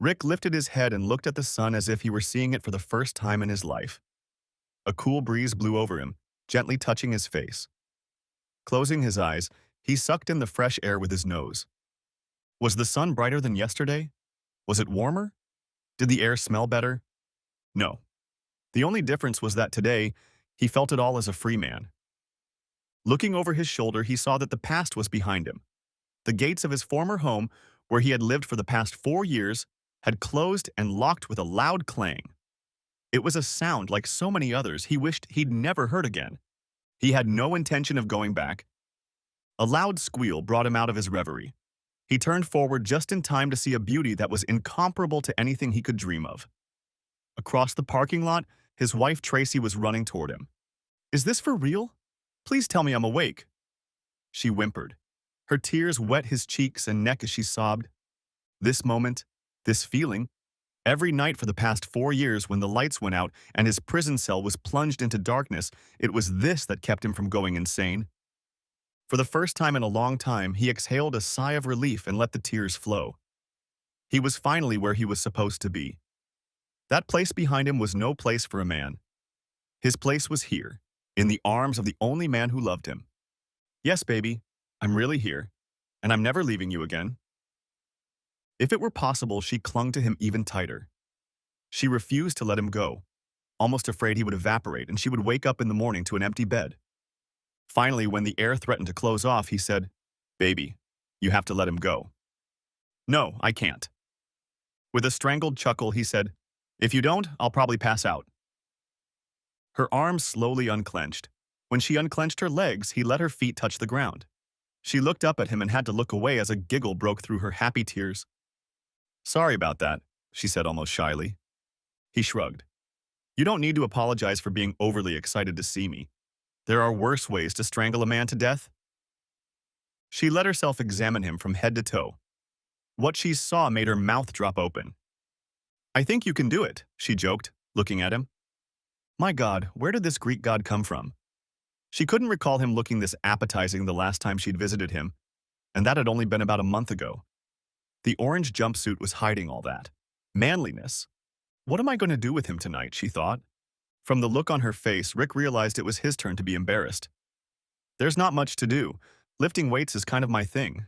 Rick lifted his head and looked at the sun as if he were seeing it for the first time in his life. A cool breeze blew over him, gently touching his face. Closing his eyes, he sucked in the fresh air with his nose. Was the sun brighter than yesterday? Was it warmer? Did the air smell better? No. The only difference was that today, he felt it all as a free man. Looking over his shoulder, he saw that the past was behind him. The gates of his former home, where he had lived for the past 4 years, had closed and locked with a loud clang. It was a sound like so many others he wished he'd never heard again. He had no intention of going back. A loud squeal brought him out of his reverie. He turned forward just in time to see a beauty that was incomparable to anything he could dream of. Across the parking lot, his wife Tracy was running toward him. "Is this for real? Please tell me I'm awake." She whimpered. Her tears wet his cheeks and neck as she sobbed. This moment, this feeling, every night for the past 4 years when the lights went out and his prison cell was plunged into darkness, it was this that kept him from going insane. For the first time in a long time, he exhaled a sigh of relief and let the tears flow. He was finally where he was supposed to be. That place behind him was no place for a man. His place was here, in the arms of the only man who loved him. "Yes, baby, I'm really here, and I'm never leaving you again." If it were possible, she clung to him even tighter. She refused to let him go, almost afraid he would evaporate and she would wake up in the morning to an empty bed. Finally, when the air threatened to close off, he said, "Baby, you have to let him go." "No, I can't." With a strangled chuckle, he said, "If you don't, I'll probably pass out." Her arms slowly unclenched. When she unclenched her legs, he let her feet touch the ground. She looked up at him and had to look away as a giggle broke through her happy tears. "Sorry about that," she said almost shyly. He shrugged. "You don't need to apologize for being overly excited to see me. There are worse ways to strangle a man to death." She let herself examine him from head to toe. What she saw made her mouth drop open. "I think you can do it," she joked, looking at him. My God, where did this Greek god come from? She couldn't recall him looking this appetizing the last time she'd visited him, and that had only been about a month ago. The orange jumpsuit was hiding all that. Manliness. What am I going to do with him tonight, she thought. From the look on her face, Rick realized it was his turn to be embarrassed. "There's not much to do. Lifting weights is kind of my thing."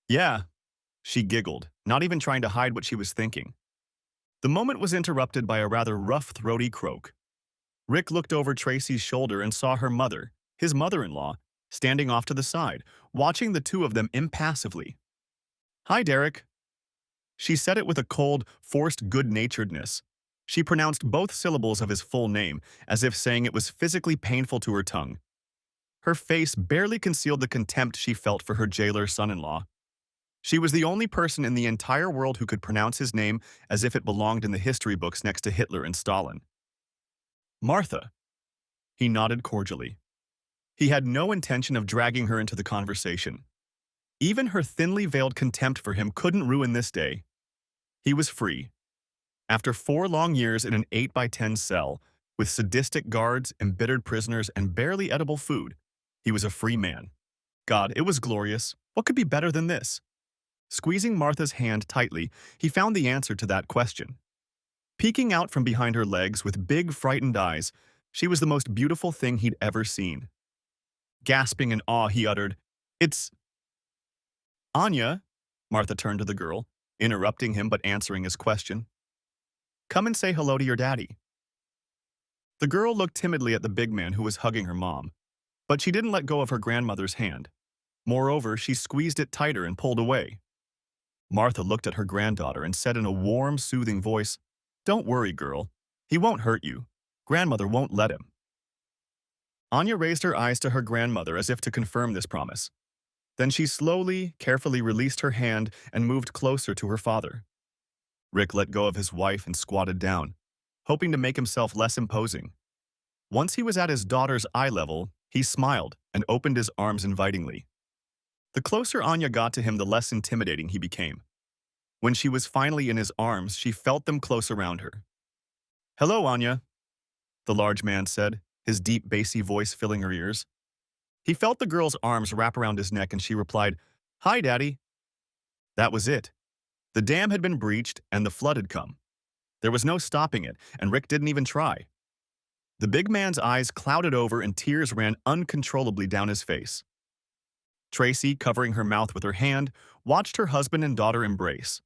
"Yeah," she giggled, not even trying to hide what she was thinking. The moment was interrupted by a rather rough, throaty croak. Rick looked over Tracy's shoulder and saw her mother, his mother-in-law, standing off to the side, watching the two of them impassively. "Hi, Derek." She said it with a cold, forced good-naturedness. She pronounced both syllables of his full name, as if saying it was physically painful to her tongue. Her face barely concealed the contempt she felt for her jailer son-in-law. She was the only person in the entire world who could pronounce his name as if it belonged in the history books next to Hitler and Stalin. "Martha." He nodded cordially. He had no intention of dragging her into the conversation. Even her thinly veiled contempt for him couldn't ruin this day. He was free. After 4 long years in an 8 by 10 cell, with sadistic guards, embittered prisoners, and barely edible food, he was a free man. God, it was glorious. What could be better than this? Squeezing Martha's hand tightly, he found the answer to that question. Peeking out from behind her legs with big, frightened eyes, she was the most beautiful thing he'd ever seen. Gasping in awe, he uttered, "It's Anya." Martha turned to the girl, interrupting him but answering his question. "Come and say hello to your daddy." The girl looked timidly at the big man who was hugging her mom, but she didn't let go of her grandmother's hand. Moreover, she squeezed it tighter and pulled away. Martha looked at her granddaughter and said in a warm, soothing voice, "Don't worry, girl. He won't hurt you. Grandmother won't let him." Anya raised her eyes to her grandmother as if to confirm this promise. Then she slowly, carefully released her hand and moved closer to her father. Rick let go of his wife and squatted down, hoping to make himself less imposing. Once he was at his daughter's eye level, he smiled and opened his arms invitingly. The closer Anya got to him, the less intimidating he became. When she was finally in his arms, she felt them close around her. "Hello, Anya," the large man said, his deep, bassy voice filling her ears. He felt the girl's arms wrap around his neck and she replied, "Hi, Daddy." That was it. The dam had been breached and the flood had come. There was no stopping it, and Rick didn't even try. The big man's eyes clouded over and tears ran uncontrollably down his face. Tracy, covering her mouth with her hand, watched her husband and daughter embrace.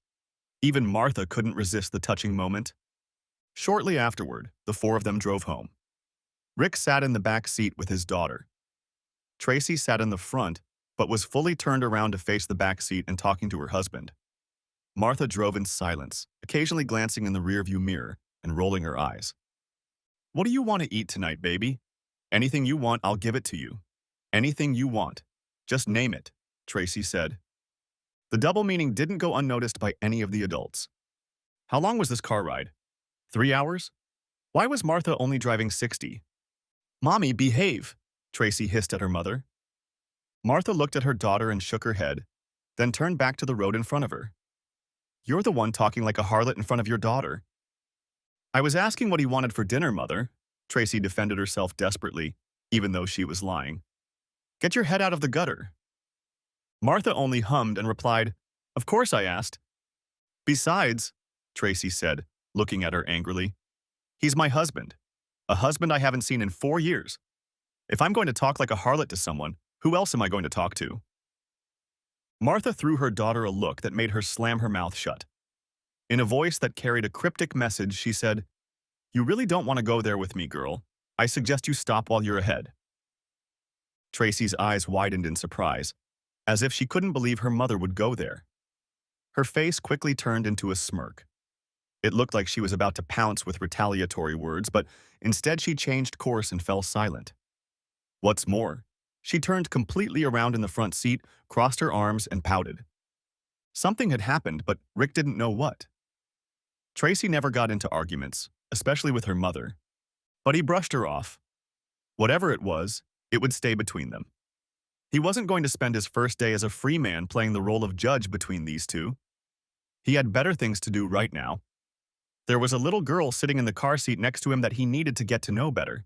Even Martha couldn't resist the touching moment. Shortly afterward, the four of them drove home. Rick sat in the back seat with his daughter. Tracy sat in the front, but was fully turned around to face the back seat and talking to her husband. Martha drove in silence, occasionally glancing in the rearview mirror and rolling her eyes. "What do you want to eat tonight, baby? Anything you want, I'll give it to you. Anything you want. Just name it," Tracy said. The double meaning didn't go unnoticed by any of the adults. How long was this car ride? 3 hours? Why was Martha only driving 60? "Mommy, behave," Tracy hissed at her mother. Martha looked at her daughter and shook her head, then turned back to the road in front of her. "You're the one talking like a harlot in front of your daughter." "I was asking what he wanted for dinner, Mother," Tracy defended herself desperately, even though she was lying. "Get your head out of the gutter." Martha only hummed and replied, "Of course I asked." "Besides," Tracy said, looking at her angrily, "he's my husband. A husband I haven't seen in 4 years. If I'm going to talk like a harlot to someone, who else am I going to talk to?" Martha threw her daughter a look that made her slam her mouth shut. In a voice that carried a cryptic message, she said, "You really don't want to go there with me, girl. I suggest you stop while you're ahead." Tracy's eyes widened in surprise, as if she couldn't believe her mother would go there. Her face quickly turned into a smirk. It looked like she was about to pounce with retaliatory words, but instead she changed course and fell silent. What's more, she turned completely around in the front seat, crossed her arms, and pouted. Something had happened, but Rick didn't know what. Tracy never got into arguments, especially with her mother, but he brushed her off. Whatever it would stay between them. He wasn't going to spend his first day as a free man playing the role of judge between these two. He had better things to do right now. There was a little girl sitting in the car seat next to him that he needed to get to know better.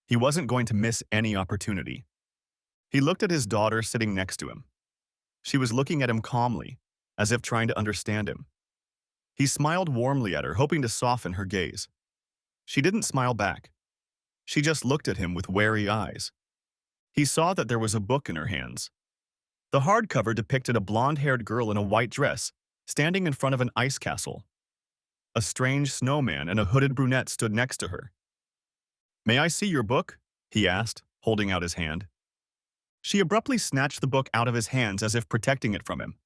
He wasn't going to miss any opportunity. He looked at his daughter sitting next to him. She was looking at him calmly, as if trying to understand him. He smiled warmly at her, hoping to soften her gaze. She didn't smile back. She just looked at him with wary eyes. He saw that there was a book in her hands. The hardcover depicted a blonde-haired girl in a white dress, standing in front of an ice castle. A strange snowman and a hooded brunette stood next to her. "May I see your book?" he asked, holding out his hand. She abruptly snatched the book out of his hands as if protecting it from him.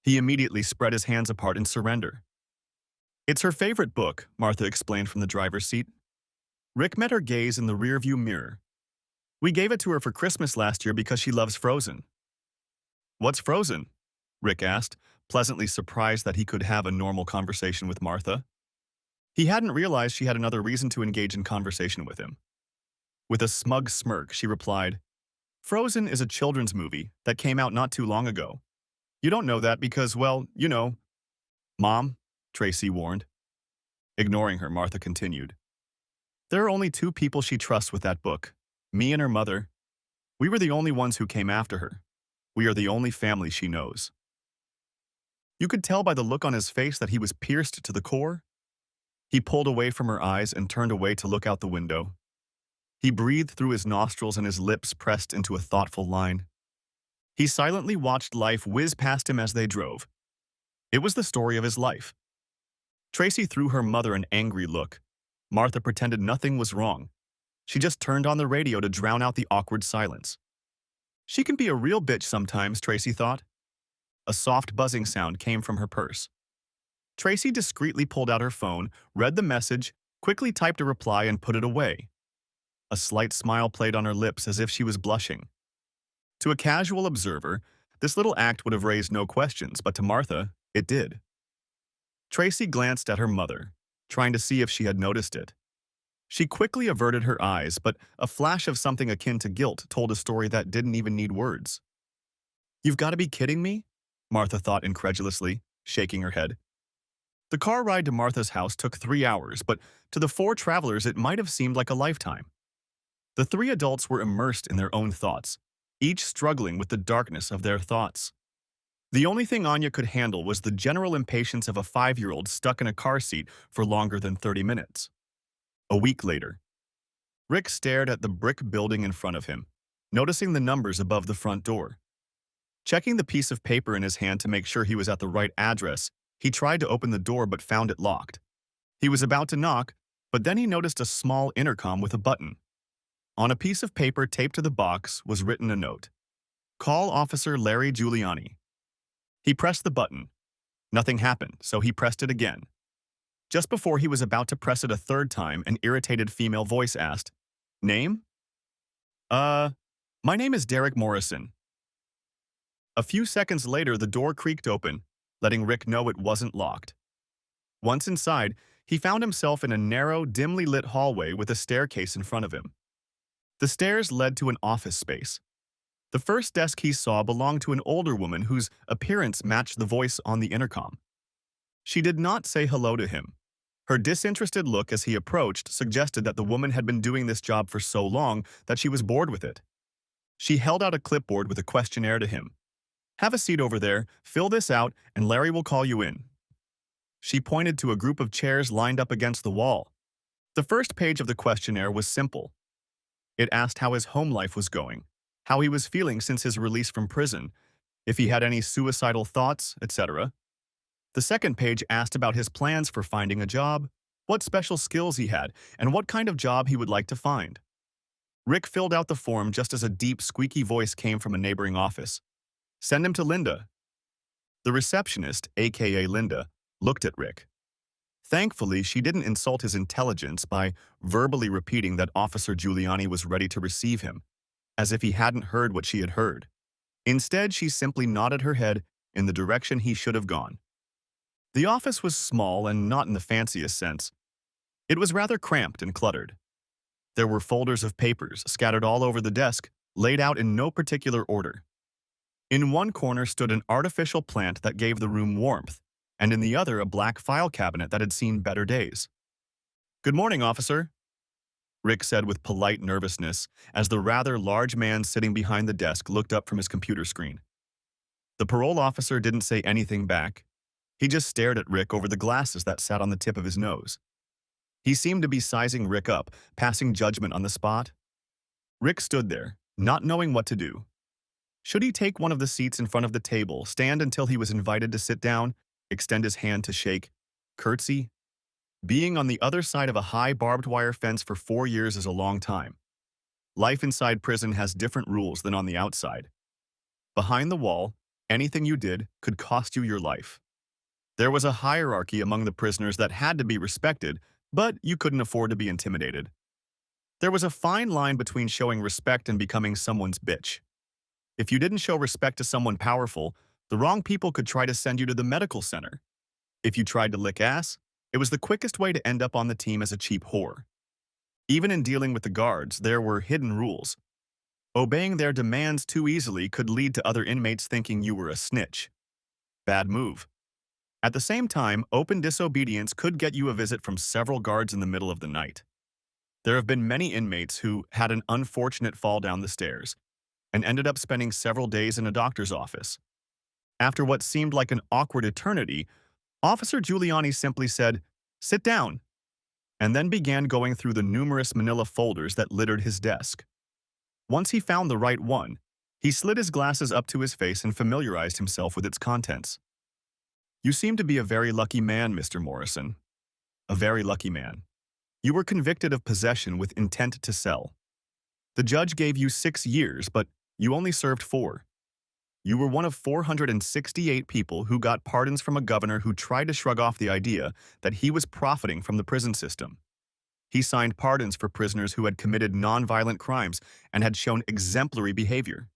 He immediately spread his hands apart in surrender. "It's her favorite book," Martha explained from the driver's seat. Rick met her gaze in the rearview mirror. "We gave it to her for Christmas last year because she loves Frozen." "What's Frozen?" Rick asked, pleasantly surprised that he could have a normal conversation with Martha. He hadn't realized she had another reason to engage in conversation with him. With a smug smirk, she replied, "Frozen is a children's movie that came out not too long ago. You don't know that because, well, you know." "Mom," Tracy warned. Ignoring her, Martha continued, "There are only 2 people she trusts with that book, me and her mother. We were the only ones who came after her. We are the only family she knows." You could tell by the look on his face that he was pierced to the core. He pulled away from her eyes and turned away to look out the window. He breathed through his nostrils and his lips pressed into a thoughtful line. He silently watched life whiz past him as they drove. It was the story of his life. Tracy threw her mother an angry look. Martha pretended nothing was wrong. She just turned on the radio to drown out the awkward silence. She can be a real bitch sometimes, Tracy thought. A soft buzzing sound came from her purse. Tracy discreetly pulled out her phone, read the message, quickly typed a reply and put it away. A slight smile played on her lips as if she was blushing. To a casual observer, this little act would have raised no questions, but to Martha, it did. Tracy glanced at her mother, trying to see if she had noticed it. She quickly averted her eyes, but a flash of something akin to guilt told a story that didn't even need words. "You've got to be kidding me?" Martha thought incredulously, shaking her head. The car ride to Martha's house took 3 hours, but to the 4 travelers it might have seemed like a lifetime. The 3 adults were immersed in their own thoughts, each struggling with the darkness of their thoughts. The only thing Anya could handle was the general impatience of a 5-year-old stuck in a car seat for longer than 30 minutes. A week later, Rick stared at the brick building in front of him, noticing the numbers above the front door. Checking the piece of paper in his hand to make sure he was at the right address, he tried to open the door but found it locked. He was about to knock, but then he noticed a small intercom with a button. On a piece of paper taped to the box was written a note. "Call Officer Larry Giuliani." He pressed the button. Nothing happened, so he pressed it again. Just before he was about to press it a third time, an irritated female voice asked, "Name?" Uh, my name is Derek Morrison." A few seconds later, the door creaked open, letting Rick know it wasn't locked. Once inside, he found himself in a narrow, dimly lit hallway with a staircase in front of him. The stairs led to an office space. The first desk he saw belonged to an older woman whose appearance matched the voice on the intercom. She did not say hello to him. Her disinterested look as he approached suggested that the woman had been doing this job for so long that she was bored with it. She held out a clipboard with a questionnaire to him. "Have a seat over there, fill this out, and Larry will call you in." She pointed to a group of chairs lined up against the wall. The first page of the questionnaire was simple. It asked how his home life was going, how he was feeling since his release from prison, if he had any suicidal thoughts, etc. The second page asked about his plans for finding a job, what special skills he had, and what kind of job he would like to find. Rick filled out the form just as a deep, squeaky voice came from a neighboring office. "Send him to Linda." The receptionist, aka Linda, looked at Rick. Thankfully, she didn't insult his intelligence by verbally repeating that Officer Giuliani was ready to receive him, as if he hadn't heard what she had heard. Instead, she simply nodded her head in the direction he should have gone. The office was small and not in the fanciest sense. It was rather cramped and cluttered. There were folders of papers scattered all over the desk, laid out in no particular order. In one corner stood an artificial plant that gave the room warmth, and in the other a black file cabinet that had seen better days. "Good morning, officer," Rick said with polite nervousness as the rather large man sitting behind the desk looked up from his computer screen. The parole officer didn't say anything back. He just stared at Rick over the glasses that sat on the tip of his nose. He seemed to be sizing Rick up, passing judgment on the spot. Rick stood there, not knowing what to do. Should he take one of the seats in front of the table, stand until he was invited to sit down, extend his hand to shake, curtsy? Being on the other side of a high barbed wire fence for 4 years is a long time. Life inside prison has different rules than on the outside. Behind the wall, anything you did could cost you your life. There was a hierarchy among the prisoners that had to be respected, but you couldn't afford to be intimidated. There was a fine line between showing respect and becoming someone's bitch. If you didn't show respect to someone powerful, the wrong people could try to send you to the medical center. If you tried to lick ass, it was the quickest way to end up on the team as a cheap whore. Even in dealing with the guards, there were hidden rules. Obeying their demands too easily could lead to other inmates thinking you were a snitch. Bad move. At the same time, open disobedience could get you a visit from several guards in the middle of the night. There have been many inmates who had an unfortunate fall down the stairs and ended up spending several days in a doctor's office. After what seemed like an awkward eternity, Officer Giuliani simply said, "Sit down," and then began going through the numerous manila folders that littered his desk. Once he found the right one, he slid his glasses up to his face and familiarized himself with its contents. "You seem to be a very lucky man, Mr. Morrison. A very lucky man. You were convicted of possession with intent to sell. The judge gave you 6 years, but you only served 4. You were one of 468 people who got pardons from a governor who tried to shrug off the idea that he was profiting from the prison system. He signed pardons for prisoners who had committed nonviolent crimes and had shown exemplary behavior."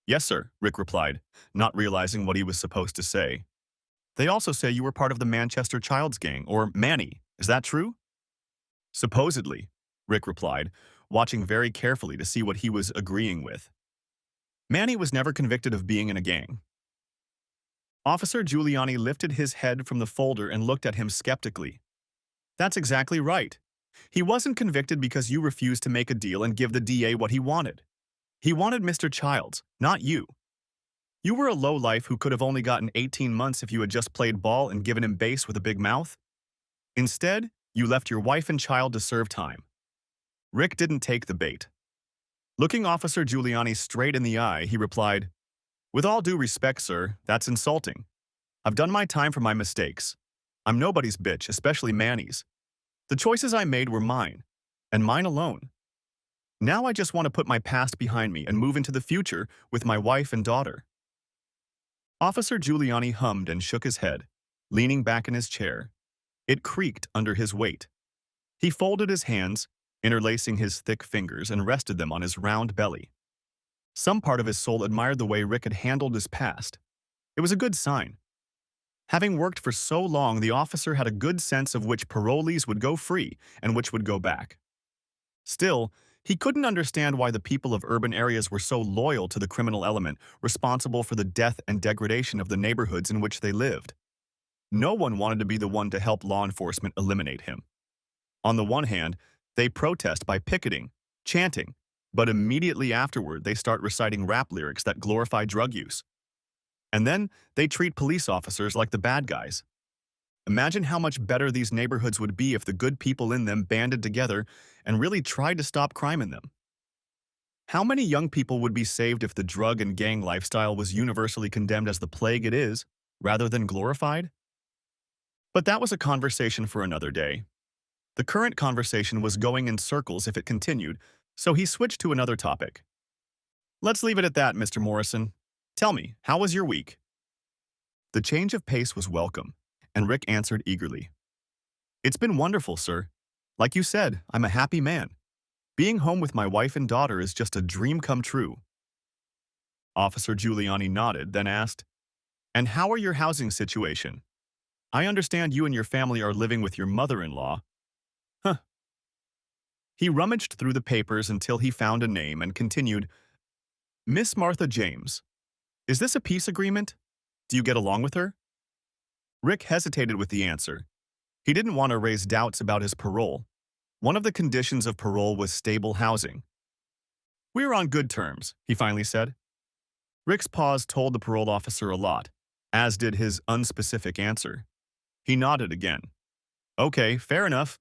"Yes, sir," Rick replied, not realizing what he was supposed to say. "They also say you were part of the Manchester Childs Gang, or Manny. Is that true?" "Supposedly," Rick replied, watching very carefully to see what he was agreeing with. "Manny was never convicted of being in a gang." Officer Giuliani lifted his head from the folder and looked at him skeptically. "That's exactly right. He wasn't convicted because you refused to make a deal and give the DA what he wanted. He wanted Mr. Childs, not you. You were a lowlife who could have only gotten 18 months if you had just played ball and given him base with a big mouth. Instead, you left your wife and child to serve time. Rick didn't take the bait. Looking Officer Giuliani straight in the eye, he replied, "With all due respect, sir, that's insulting. I've done my time for my mistakes. I'm nobody's bitch, especially Manny's. The choices I made were mine, and mine alone. Now I just want to put my past behind me and move into the future with my wife and daughter." Officer Giuliani hummed and shook his head, leaning back in his chair. It creaked under his weight. He folded his hands, interlacing his thick fingers, and rested them on his round belly. Some part of his soul admired the way Rick had handled his past. It was a good sign. Having worked for so long, the officer had a good sense of which parolees would go free and which would go back. Still, he couldn't understand why the people of urban areas were so loyal to the criminal element responsible for the death and degradation of the neighborhoods in which they lived. No one wanted to be the one to help law enforcement eliminate him. On the one hand, they protest by picketing, chanting, but immediately afterward they start reciting rap lyrics that glorify drug use. And then they treat police officers like the bad guys. Imagine how much better these neighborhoods would be if the good people in them banded together and really tried to stop crime in them. How many young people would be saved if the drug and gang lifestyle was universally condemned as the plague it is, rather than glorified? But that was a conversation for another day. The current conversation was going in circles if it continued, so he switched to another topic. "Let's leave it at that, Mr. Morrison. Tell me, how was your week?" The change of pace was welcome, and Rick answered eagerly. "It's been wonderful, sir. Like you said, I'm a happy man. Being home with my wife and daughter is just a dream come true." Officer Giuliani nodded, then asked, "And how are your housing situation? I understand you and your family are living with your mother-in-law." Huh. He rummaged through the papers until he found a name and continued, "Miss Martha James. Is this a peace agreement? Do you get along with her?" Rick hesitated with the answer. He didn't want to raise doubts about his parole. One of the conditions of parole was stable housing. "We're on good terms," he finally said. Rick's pause told the parole officer a lot, as did his unspecific answer. He nodded again. "Okay, fair enough.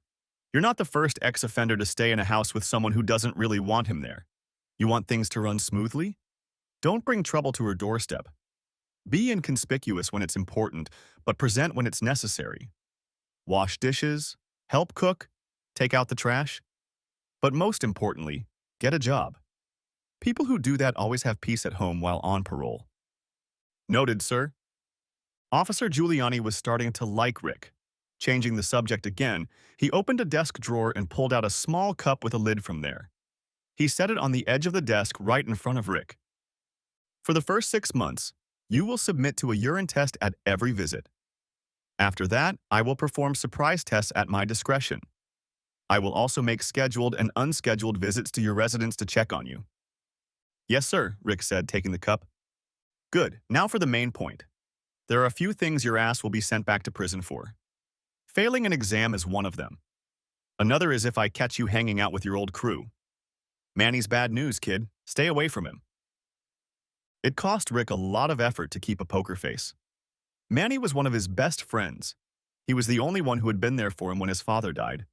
You're not the first ex-offender to stay in a house with someone who doesn't really want him there. You want things to run smoothly? Don't bring trouble to her doorstep. Be inconspicuous when it's important, but present when it's necessary. Wash dishes, help cook, take out the trash. But most importantly, get a job. People who do that always have peace at home while on parole." "Noted, sir." Officer Giuliani was starting to like Rick. Changing the subject again, he opened a desk drawer and pulled out a small cup with a lid from there. He set it on the edge of the desk right in front of Rick. "For the first 6 months, you will submit to a urine test at every visit. After that, I will perform surprise tests at my discretion. I will also make scheduled and unscheduled visits to your residence to check on you." "Yes, sir," Rick said, taking the cup. "Good. Now for the main point. There are a few things your ass will be sent back to prison for. Failing an exam is one of them. Another is if I catch you hanging out with your old crew. Manny's bad news, kid. Stay away from him." It cost Rick a lot of effort to keep a poker face. Manny was one of his best friends. He was the only one who had been there for him when his father died.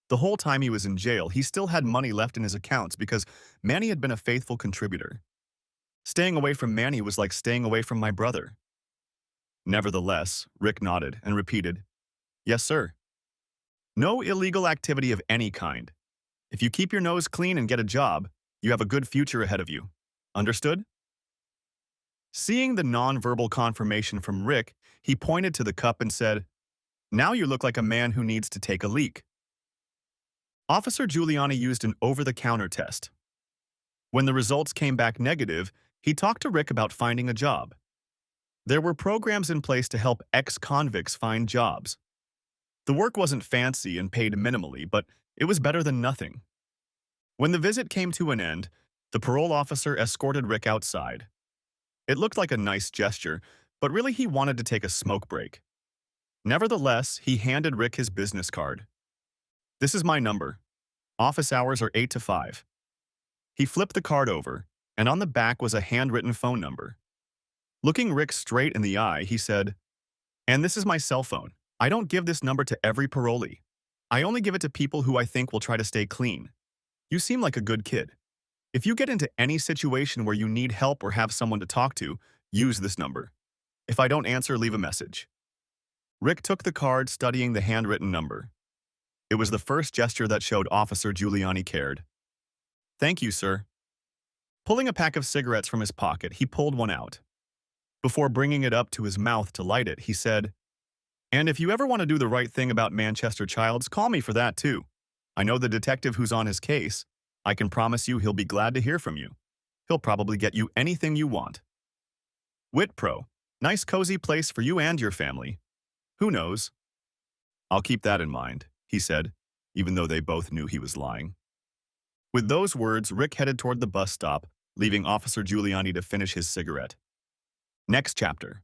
The whole time he was in jail, he still had money left in his accounts because Manny had been a faithful contributor. Staying away from Manny was like staying away from my brother. Nevertheless, Rick nodded and repeated, "Yes, sir. No illegal activity of any kind. If you keep your nose clean and get a job, you have a good future ahead of you. Understood?" Seeing the nonverbal confirmation from Rick, he pointed to the cup and said, "Now you look like a man who needs to take a leak." Officer Giuliani used an over-the-counter test. When the results came back negative, he talked to Rick about finding a job. There were programs in place to help ex-convicts find jobs. The work wasn't fancy and paid minimally, but it was better than nothing. When the visit came to an end, the parole officer escorted Rick outside. It looked like a nice gesture, but really he wanted to take a smoke break. Nevertheless, he handed Rick his business card. "This is my number. Office hours are 8 to 5. He flipped the card over, and on the back was a handwritten phone number. Looking Rick straight in the eye, he said, "And this is my cell phone. I don't give this number to every parolee. I only give it to people who I think will try to stay clean. You seem like a good kid. If you get into any situation where you need help or have someone to talk to, use this number. If I don't answer, leave a message." Rick took the card, studying the handwritten number. It was the first gesture that showed Officer Giuliani cared. "Thank you, sir." Pulling a pack of cigarettes from his pocket, he pulled one out. Before bringing it up to his mouth to light it, he said, "And if you ever want to do the right thing about Manchester Childs, call me for that too. I know the detective who's on his case. I can promise you he'll be glad to hear from you. He'll probably get you anything you want." Whitpro, nice cozy place for you and your family. Who knows? "I'll keep that in mind," he said, even though they both knew he was lying. With those words, Rick headed toward the bus stop, leaving Officer Giuliani to finish his cigarette. Next chapter.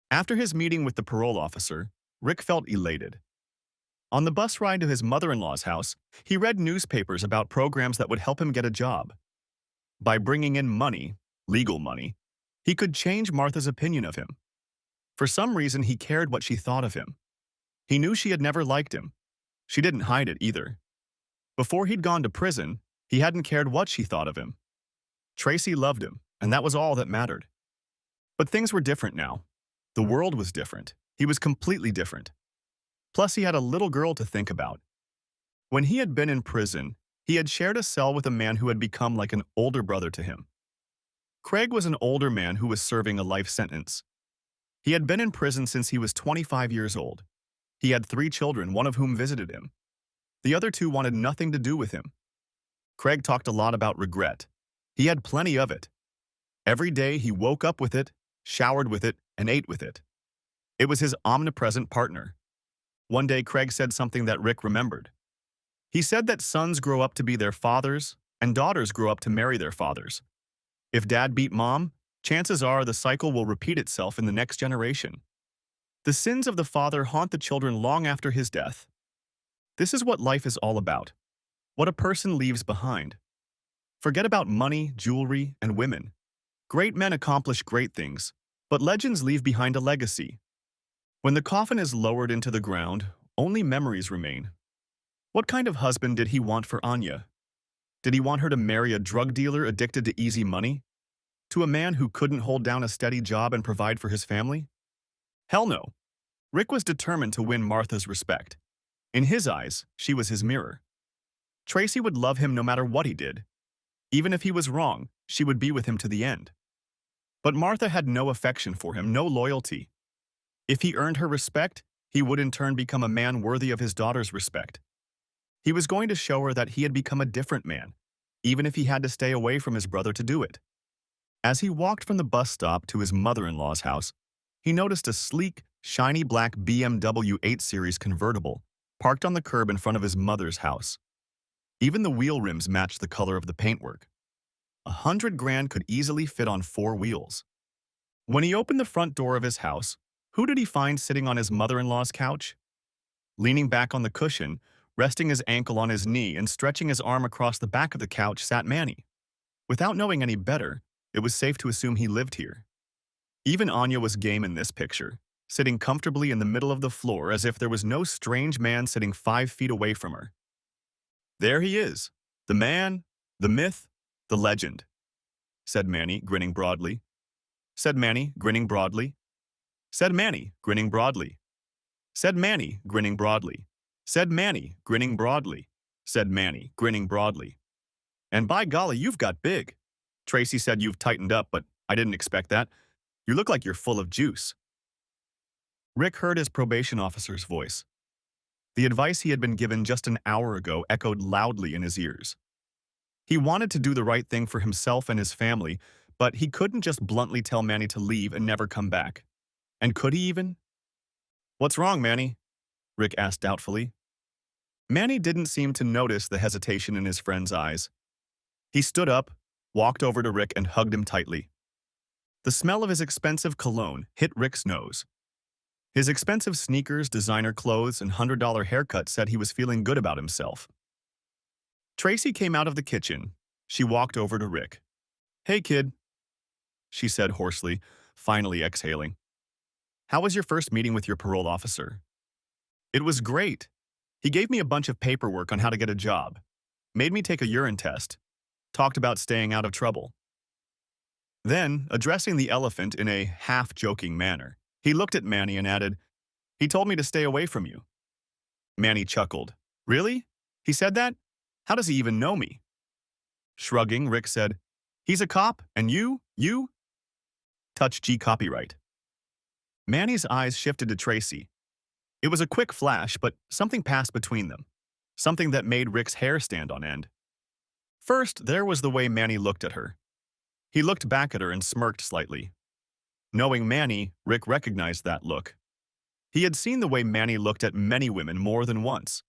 After his meeting with the parole officer, Rick felt elated. On the bus ride to his mother-in-law's house, he read newspapers about programs that would help him get a job. By bringing in money, legal money, he could change Martha's opinion of him. For some reason, he cared what she thought of him. He knew she had never liked him. She didn't hide it either. Before he'd gone to prison, he hadn't cared what she thought of him. Tracy loved him, and that was all that mattered. But things were different now. The world was different. He was completely different. Plus, he had a little girl to think about. When he had been in prison, he had shared a cell with a man who had become like an older brother to him. Craig was an older man who was serving a life sentence. He had been in prison since he was 25 years old. He had 3 children, one of whom visited him. The other 2 wanted nothing to do with him. Craig talked a lot about regret. He had plenty of it. Every day he woke up with it, showered with it, and ate with it. It was his omnipresent partner. One day Craig said something that Rick remembered. He said that sons grow up to be their fathers, and daughters grow up to marry their fathers. If dad beat mom, chances are the cycle will repeat itself in the next generation. The sins of the father haunt the children long after his death. This is what life is all about. What a person leaves behind. Forget about money, jewelry, and women. Great men accomplish great things, but legends leave behind a legacy. When the coffin is lowered into the ground, only memories remain. What kind of husband did he want for Anya? Did he want her to marry a drug dealer addicted to easy money? To a man who couldn't hold down a steady job and provide for his family? Hell no. Rick was determined to win Martha's respect. In his eyes, she was his mirror. Tracy would love him no matter what he did. Even if he was wrong, she would be with him to the end. But Martha had no affection for him, no loyalty. If he earned her respect, he would in turn become a man worthy of his daughter's respect. He was going to show her that he had become a different man, even if he had to stay away from his brother to do it. As he walked from the bus stop to his mother-in-law's house, he noticed a sleek, shiny black BMW 8 Series convertible parked on the curb in front of his mother's house. Even the wheel rims matched the color of the paintwork. $100 grand could easily fit on 4 wheels. When he opened the front door of his house, who did he find sitting on his mother-in-law's couch? Leaning back on the cushion, resting his ankle on his knee and stretching his arm across the back of the couch sat Manny. Without knowing any better, it was safe to assume he lived here. Even Anya was game in this picture, sitting comfortably in the middle of the floor as if there was no strange man sitting 5 feet away from her. "There he is, the man, the myth, the legend," said Manny, grinning broadly. Said Manny, grinning broadly. Said Manny, grinning broadly. Said Manny, grinning broadly. Said Manny, grinning broadly. Said Manny, grinning broadly. "And by golly, you've got big. Tracy said you've tightened up, but I didn't expect that. You look like you're full of juice." Rick heard his probation officer's voice. The advice he had been given just an hour ago echoed loudly in his ears. He wanted to do the right thing for himself and his family, but he couldn't just bluntly tell Manny to leave and never come back. And could he even? "What's wrong, Manny?" Rick asked doubtfully. Manny didn't seem to notice the hesitation in his friend's eyes. He stood up, walked over to Rick and hugged him tightly. The smell of his expensive cologne hit Rick's nose. His expensive sneakers, designer clothes, and $100 haircut said he was feeling good about himself. Tracy came out of the kitchen. She walked over to Rick. "Hey, kid," she said hoarsely, finally exhaling. How was your first meeting with your parole officer? It was great. He gave me a bunch of paperwork on how to get a job, made me take a urine test, talked about staying out of trouble. Then, addressing the elephant in a half-joking manner, he looked at Manny and added, "He told me to stay away from you." Manny chuckled. "Really? He said that? How does he even know me?" Shrugging, Rick said, "He's a cop, and you? Touch G copyright." Manny's eyes shifted to Tracy. It was a quick flash, but something passed between them. Something that made Rick's hair stand on end. First, there was the way Manny looked at her. He looked back at her and smirked slightly. Knowing Manny, Rick recognized that look. He had seen the way Manny looked at many women more than once.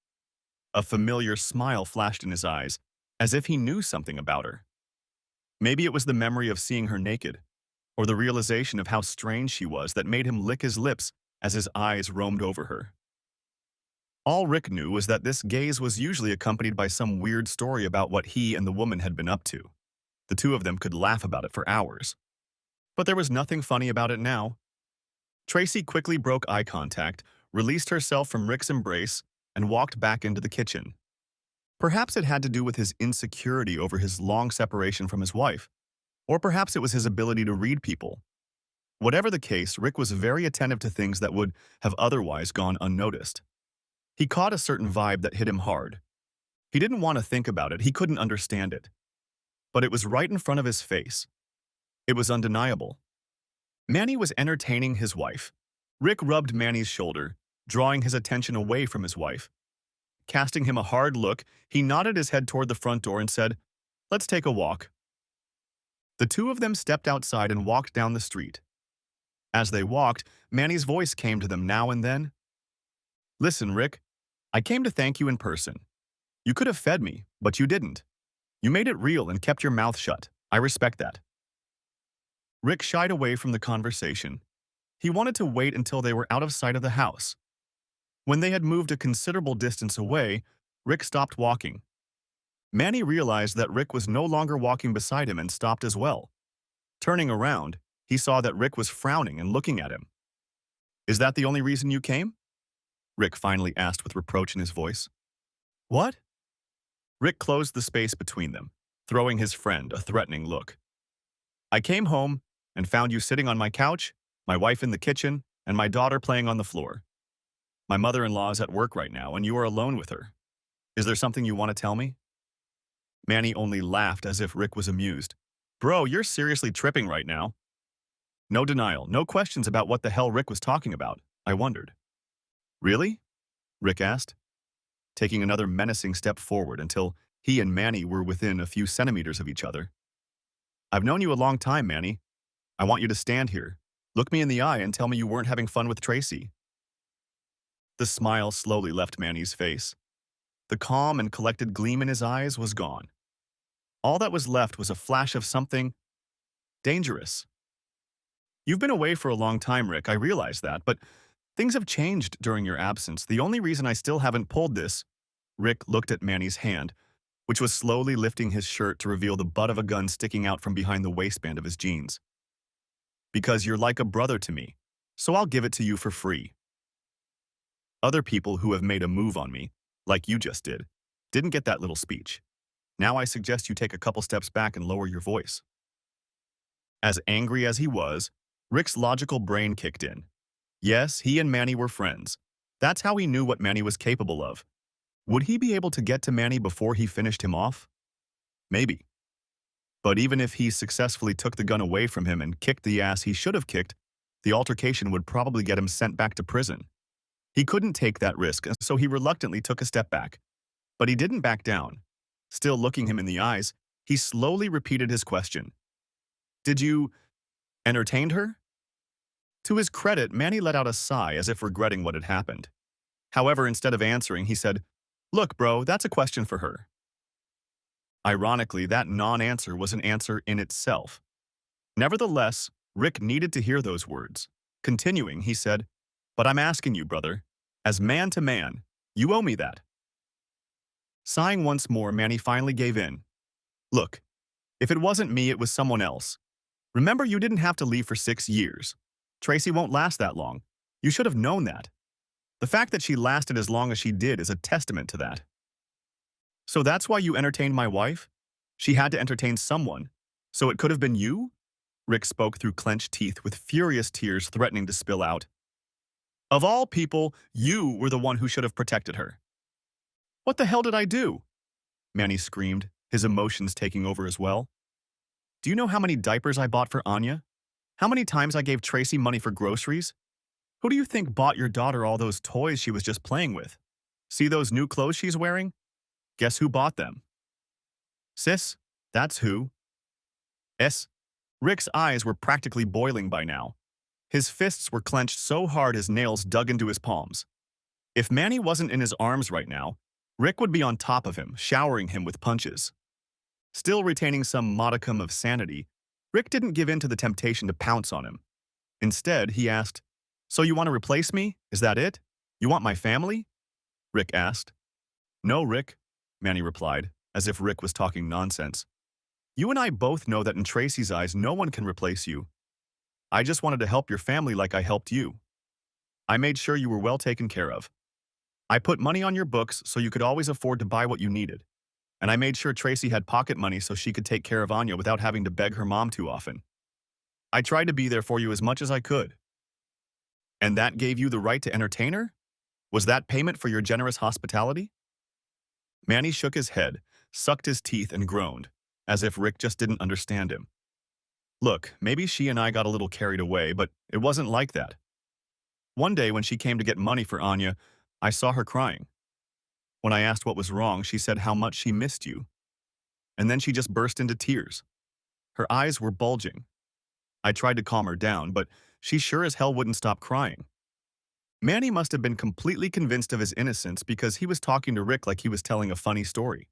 A familiar smile flashed in his eyes, as if he knew something about her. Maybe it was the memory of seeing her naked, or the realization of how strange she was that made him lick his lips as his eyes roamed over her. All Rick knew was that this gaze was usually accompanied by some weird story about what he and the woman had been up to. The two of them could laugh about it for hours. But there was nothing funny about it now. Tracy quickly broke eye contact, released herself from Rick's embrace, and walked back into the kitchen. Perhaps it had to do with his insecurity over his long separation from his wife, or perhaps it was his ability to read people. Whatever the case, Rick was very attentive to things that would have otherwise gone unnoticed. He caught a certain vibe that hit him hard. He didn't want to think about it, he couldn't understand it. But it was right in front of his face. It was undeniable. Manny was entertaining his wife. Rick rubbed Manny's shoulder, drawing his attention away from his wife. Casting him a hard look, he nodded his head toward the front door and said, "Let's take a walk." The two of them stepped outside and walked down the street. As they walked, Manny's voice came to them now and then. "Listen, Rick, I came to thank you in person. You could have fed me, but you didn't. You made it real and kept your mouth shut. I respect that." Rick shied away from the conversation. He wanted to wait until they were out of sight of the house. When they had moved a considerable distance away, Rick stopped walking. Manny realized that Rick was no longer walking beside him and stopped as well. Turning around, he saw that Rick was frowning and looking at him. "Is that the only reason you came?" Rick finally asked with reproach in his voice. "What?" Rick closed the space between them, throwing his friend a threatening look. "I came home and found you sitting on my couch, my wife in the kitchen, and my daughter playing on the floor. My mother-in-law is at work right now, and you are alone with her. Is there something you want to tell me?" Manny only laughed as if Rick was amused. "Bro, you're seriously tripping right now." No denial, no questions about what the hell Rick was talking about, I wondered. "Really?" Rick asked, taking another menacing step forward until he and Manny were within a few centimeters of each other. "I've known you a long time, Manny. I want you to stand here, look me in the eye, and tell me you weren't having fun with Tracy." The smile slowly left Manny's face. The calm and collected gleam in his eyes was gone. All that was left was a flash of something dangerous. "You've been away for a long time, Rick, I realize that, but things have changed during your absence. The only reason I still haven't pulled this—" Rick looked at Manny's hand, which was slowly lifting his shirt to reveal the butt of a gun sticking out from behind the waistband of his jeans. "Because you're like a brother to me, so I'll give it to you for free. Other people who have made a move on me, like you just did, didn't get that little speech. Now I suggest you take a couple steps back and lower your voice." As angry as he was, Rick's logical brain kicked in. Yes, he and Manny were friends. That's how he knew what Manny was capable of. Would he be able to get to Manny before he finished him off? Maybe. But even if he successfully took the gun away from him and kicked the ass he should have kicked, the altercation would probably get him sent back to prison. He couldn't take that risk, so he reluctantly took a step back. But he didn't back down. Still looking him in the eyes, he slowly repeated his question. "Did you entertain her?" To his credit, Manny let out a sigh as if regretting what had happened. However, instead of answering, he said, "Look, bro, that's a question for her." Ironically, that non-answer was an answer in itself. Nevertheless, Rick needed to hear those words. Continuing, he said, "But I'm asking you, brother, as man to man, you owe me that." Sighing once more, Manny finally gave in. "Look, if it wasn't me, it was someone else. Remember, you didn't have to leave for 6 years. Tracy won't last that long. You should have known that. The fact that she lasted as long as she did is a testament to that. So that's why you entertained my wife? She had to entertain someone. So it could have been you? Rick spoke through clenched teeth with furious tears threatening to spill out. Of all people, you were the one who should have protected her. What the hell did I do? Manny screamed, his emotions taking over as well. Do you know how many diapers I bought for Anya? How many times I gave Tracy money for groceries? Who do you think bought your daughter all those toys she was just playing with? See those new clothes she's wearing? Guess who bought them? Sis, that's who. S. Rick's eyes were practically boiling by now. His fists were clenched so hard his nails dug into his palms. If Manny wasn't in his arms right now, Rick would be on top of him, showering him with punches. Still retaining some modicum of sanity, Rick didn't give in to the temptation to pounce on him. Instead, he asked, "So you want to replace me? Is that it? You want my family?" Rick asked. "No, Rick," Manny replied, as if Rick was talking nonsense. "You and I both know that in Tracy's eyes no one can replace you. I just wanted to help your family like I helped you. I made sure you were well taken care of. I put money on your books so you could always afford to buy what you needed. And I made sure Tracy had pocket money so she could take care of Anya without having to beg her mom too often. I tried to be there for you as much as I could. And that gave you the right to entertain her? Was that payment for your generous hospitality?" Manny shook his head, sucked his teeth, and groaned, as if Rick just didn't understand him. Look, maybe she and I got a little carried away, but it wasn't like that. One day when she came to get money for Anya, I saw her crying. When I asked what was wrong, she said how much she missed you. And then she just burst into tears. Her eyes were bulging. I tried to calm her down, but she sure as hell wouldn't stop crying. Manny must have been completely convinced of his innocence because he was talking to Rick like he was telling a funny story.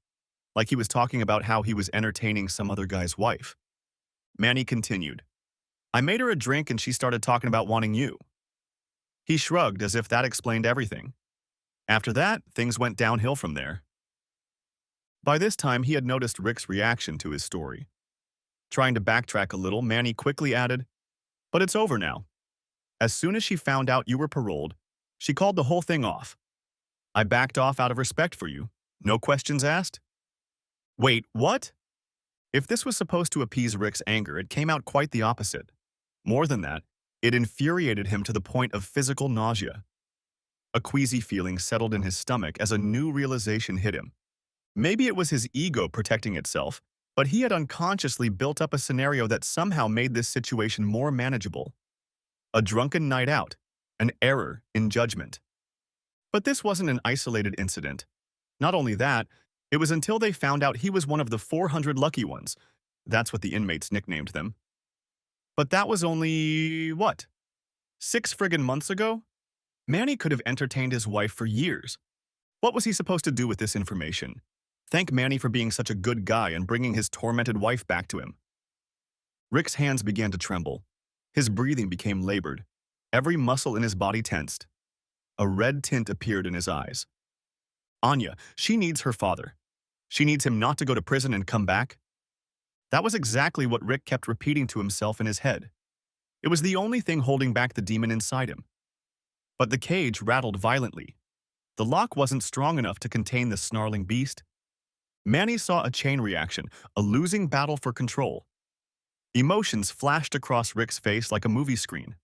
Like he was talking about how he was entertaining some other guy's wife. Manny continued, "I made her a drink and she started talking about wanting you." He shrugged as if that explained everything. After that, things went downhill from there. By this time, he had noticed Rick's reaction to his story. Trying to backtrack a little, Manny quickly added, "But it's over now. As soon as she found out you were paroled, she called the whole thing off. I backed off out of respect for you. No questions asked." Wait, what? If this was supposed to appease Rick's anger, it came out quite the opposite. More than that, it infuriated him to the point of physical nausea. A queasy feeling settled in his stomach as a new realization hit him. Maybe it was his ego protecting itself, but he had unconsciously built up a scenario that somehow made this situation more manageable. A drunken night out, an error in judgment. But this wasn't an isolated incident. Not only that, it was until they found out he was one of the 400 lucky ones. That's what the inmates nicknamed them. But that was only, what, 6 friggin' months ago? Manny could have entertained his wife for years. What was he supposed to do with this information? Thank Manny for being such a good guy and bringing his tormented wife back to him. Rick's hands began to tremble. His breathing became labored. Every muscle in his body tensed. A red tint appeared in his eyes. Anya, she needs her father. She needs him not to go to prison and come back. That was exactly what Rick kept repeating to himself in his head. It was the only thing holding back the demon inside him. But the cage rattled violently. The lock wasn't strong enough to contain the snarling beast. Manny saw a chain reaction, a losing battle for control. Emotions flashed across Rick's face like a movie screen.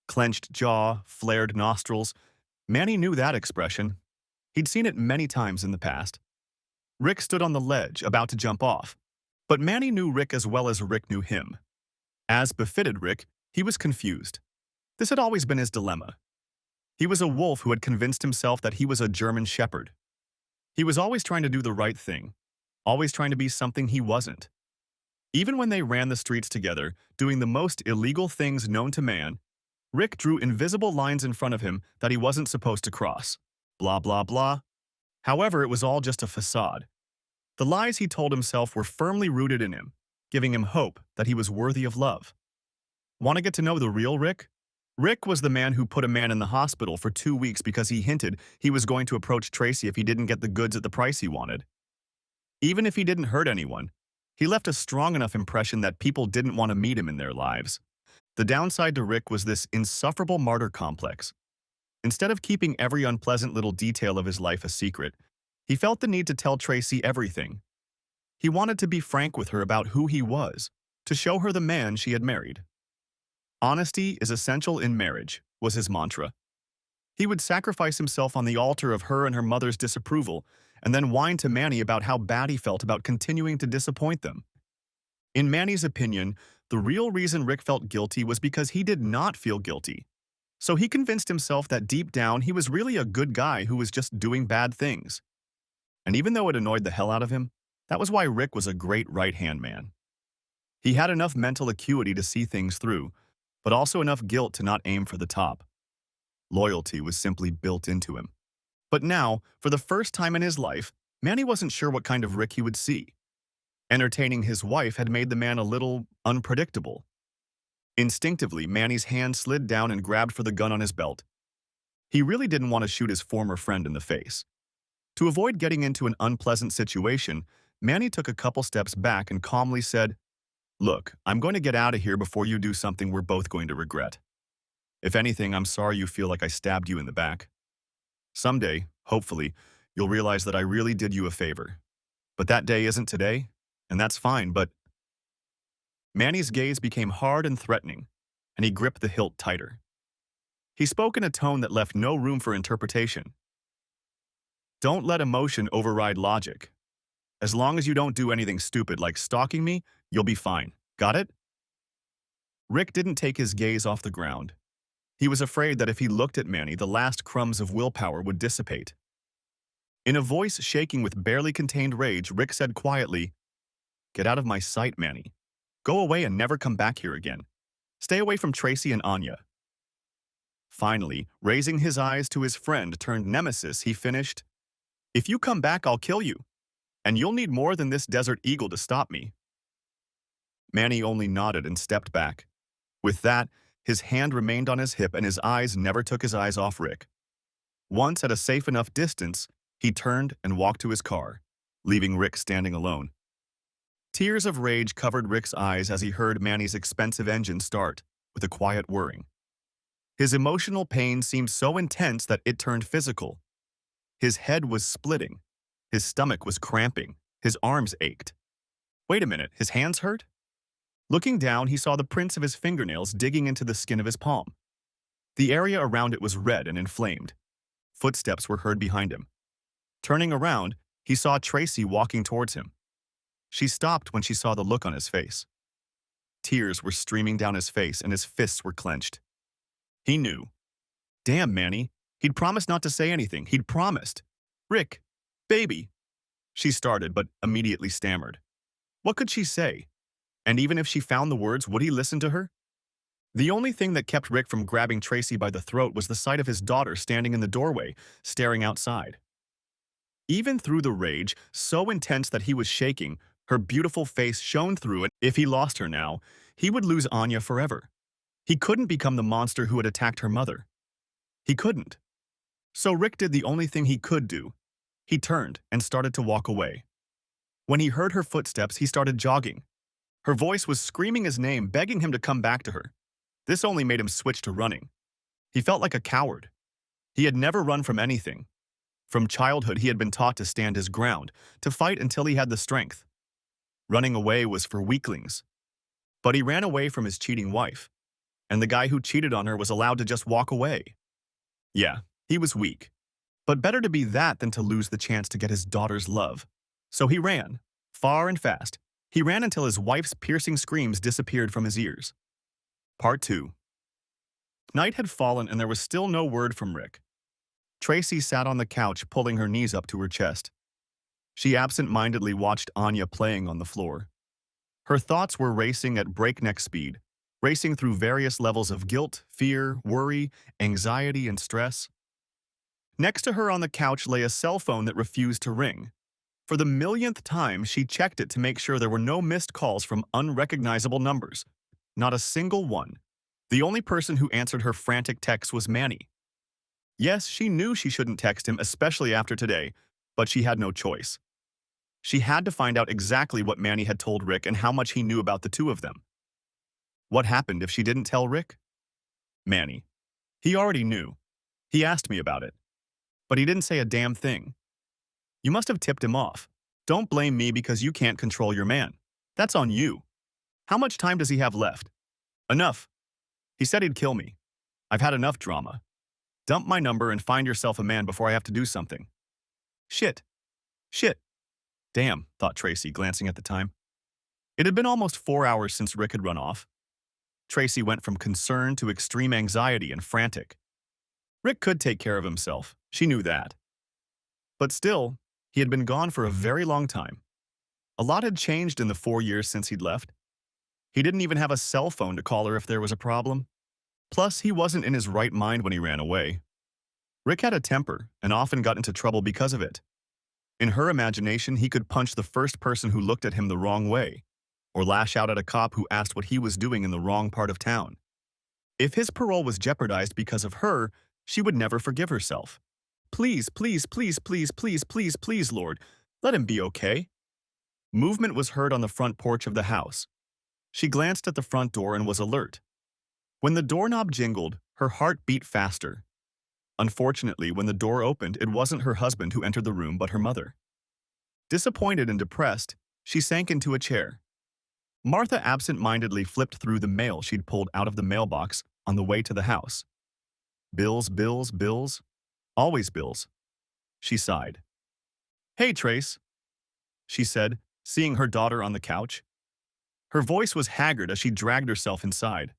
Clenched jaw, flared nostrils. Manny knew that expression. He'd seen it many times in the past. Rick stood on the ledge, about to jump off. But Manny knew Rick as well as Rick knew him. As befitted Rick, he was confused. This had always been his dilemma. He was a wolf who had convinced himself that he was a German shepherd. He was always trying to do the right thing, always trying to be something he wasn't. Even when they ran the streets together, doing the most illegal things known to man, Rick drew invisible lines in front of him that he wasn't supposed to cross. Blah, blah, blah. However, it was all just a facade. The lies he told himself were firmly rooted in him, giving him hope that he was worthy of love. Want to get to know the real Rick? Rick was the man who put a man in the hospital for 2 weeks because he hinted he was going to approach Tracy if he didn't get the goods at the price he wanted. Even if he didn't hurt anyone, He left a strong enough impression that people didn't want to meet him in their lives. The downside to Rick was this insufferable martyr complex. Instead of keeping every unpleasant little detail of his life a secret, he felt the need to tell Tracy everything. He wanted to be frank with her about who he was, to show her the man she had married. Honesty is essential in marriage, was his mantra. He would sacrifice himself on the altar of her and her mother's disapproval, and then whine to Manny about how bad he felt about continuing to disappoint them. In Manny's opinion, the real reason Rick felt guilty was because he did not feel guilty. So he convinced himself that deep down he was really a good guy who was just doing bad things. And even though it annoyed the hell out of him, that was why Rick was a great right-hand man. He had enough mental acuity to see things through, but also enough guilt to not aim for the top. Loyalty was simply built into him. But now, for the first time in his life, Manny wasn't sure what kind of Rick he would see. Entertaining his wife had made the man a little unpredictable. Instinctively, Manny's hand slid down and grabbed for the gun on his belt. He really didn't want to shoot his former friend in the face. To avoid getting into an unpleasant situation, Manny took a couple steps back and calmly said, "Look, I'm going to get out of here before you do something we're both going to regret. If anything, I'm sorry you feel like I stabbed you in the back. Someday, hopefully, you'll realize that I really did you a favor. But that day isn't today, and that's fine, but—" Manny's gaze became hard and threatening, and he gripped the hilt tighter. He spoke in a tone that left no room for interpretation. "Don't let emotion override logic. As long as you don't do anything stupid like stalking me, you'll be fine. Got it?" Rick didn't take his gaze off the ground. He was afraid that if he looked at Manny, the last crumbs of willpower would dissipate. In a voice shaking with barely contained rage, Rick said quietly, "Get out of my sight, Manny. Go away and never come back here again. Stay away from Tracy and Anya." Finally, raising his eyes to his friend turned nemesis, he finished, "If you come back, I'll kill you. And you'll need more than this desert eagle to stop me." Manny only nodded and stepped back. With that, his hand remained on his hip and his eyes never took his eyes off Rick. Once at a safe enough distance, he turned and walked to his car, leaving Rick standing alone. Tears of rage covered Rick's eyes as he heard Manny's expensive engine start, with a quiet whirring. His emotional pain seemed so intense that it turned physical. His head was splitting. His stomach was cramping. His arms ached. Wait a minute, his hands hurt? Looking down, he saw the prints of his fingernails digging into the skin of his palm. The area around it was red and inflamed. Footsteps were heard behind him. Turning around, he saw Tracy walking towards him. She stopped when she saw the look on his face. Tears were streaming down his face and his fists were clenched. He knew. Damn, Manny. He'd promised not to say anything. He'd promised. "Rick, baby," she started, but immediately stammered. What could she say? And even if she found the words, would he listen to her? The only thing that kept Rick from grabbing Tracy by the throat was the sight of his daughter standing in the doorway, staring outside. Even through the rage, so intense that he was shaking, her beautiful face shone through it. If he lost her now, he would lose Anya forever. He couldn't become the monster who had attacked her mother. He couldn't. So Rick did the only thing he could do. He turned and started to walk away. When he heard her footsteps, he started jogging. Her voice was screaming his name, begging him to come back to her. This only made him switch to running. He felt like a coward. He had never run from anything. From childhood, he had been taught to stand his ground, to fight until he had the strength. Running away was for weaklings. But he ran away from his cheating wife, and the guy who cheated on her was allowed to just walk away. Yeah, he was weak. But better to be that than to lose the chance to get his daughter's love. So he ran, far and fast. He ran until his wife's piercing screams disappeared from his ears. Part 2. Night had fallen and there was still no word from Rick. Tracy sat on the couch, pulling her knees up to her chest. She absent-mindedly watched Anya playing on the floor. Her thoughts were racing at breakneck speed, racing through various levels of guilt, fear, worry, anxiety, and stress. Next to her on the couch lay a cell phone that refused to ring. For the millionth time, she checked it to make sure there were no missed calls from unrecognizable numbers. Not a single one. The only person who answered her frantic texts was Manny. Yes, she knew she shouldn't text him, especially after today, but she had no choice. She had to find out exactly what Manny had told Rick and how much he knew about the two of them. What happened if she didn't tell Rick? Manny. He already knew. He asked me about it. But he didn't say a damn thing. You must have tipped him off. Don't blame me because you can't control your man. That's on you. How much time does he have left? Enough. He said he'd kill me. I've had enough drama. Dump my number and find yourself a man before I have to do something. Shit. Shit. Damn, thought Tracy, glancing at the time. It had been almost 4 hours since Rick had run off. Tracy went from concern to extreme anxiety and frantic. Rick could take care of himself. She knew that. But still, he had been gone for a very long time. A lot had changed in the 4 years since he'd left. He didn't even have a cell phone to call her if there was a problem. Plus, he wasn't in his right mind when he ran away. Rick had a temper and often got into trouble because of it. In her imagination, he could punch the first person who looked at him the wrong way, or lash out at a cop who asked what he was doing in the wrong part of town. If his parole was jeopardized because of her, she would never forgive herself. Please, please, please, please, please, please, please, Lord, let him be okay. Movement was heard on the front porch of the house. She glanced at the front door and was alert. When the doorknob jingled, her heart beat faster. Unfortunately, when the door opened, it wasn't her husband who entered the room but her mother. Disappointed and depressed, she sank into a chair. Martha absent-mindedly flipped through the mail she'd pulled out of the mailbox on the way to the house. Bills, bills, bills. Always bills. She sighed. Hey, Trace, she said, seeing her daughter on the couch. Her voice was haggard as she dragged herself inside.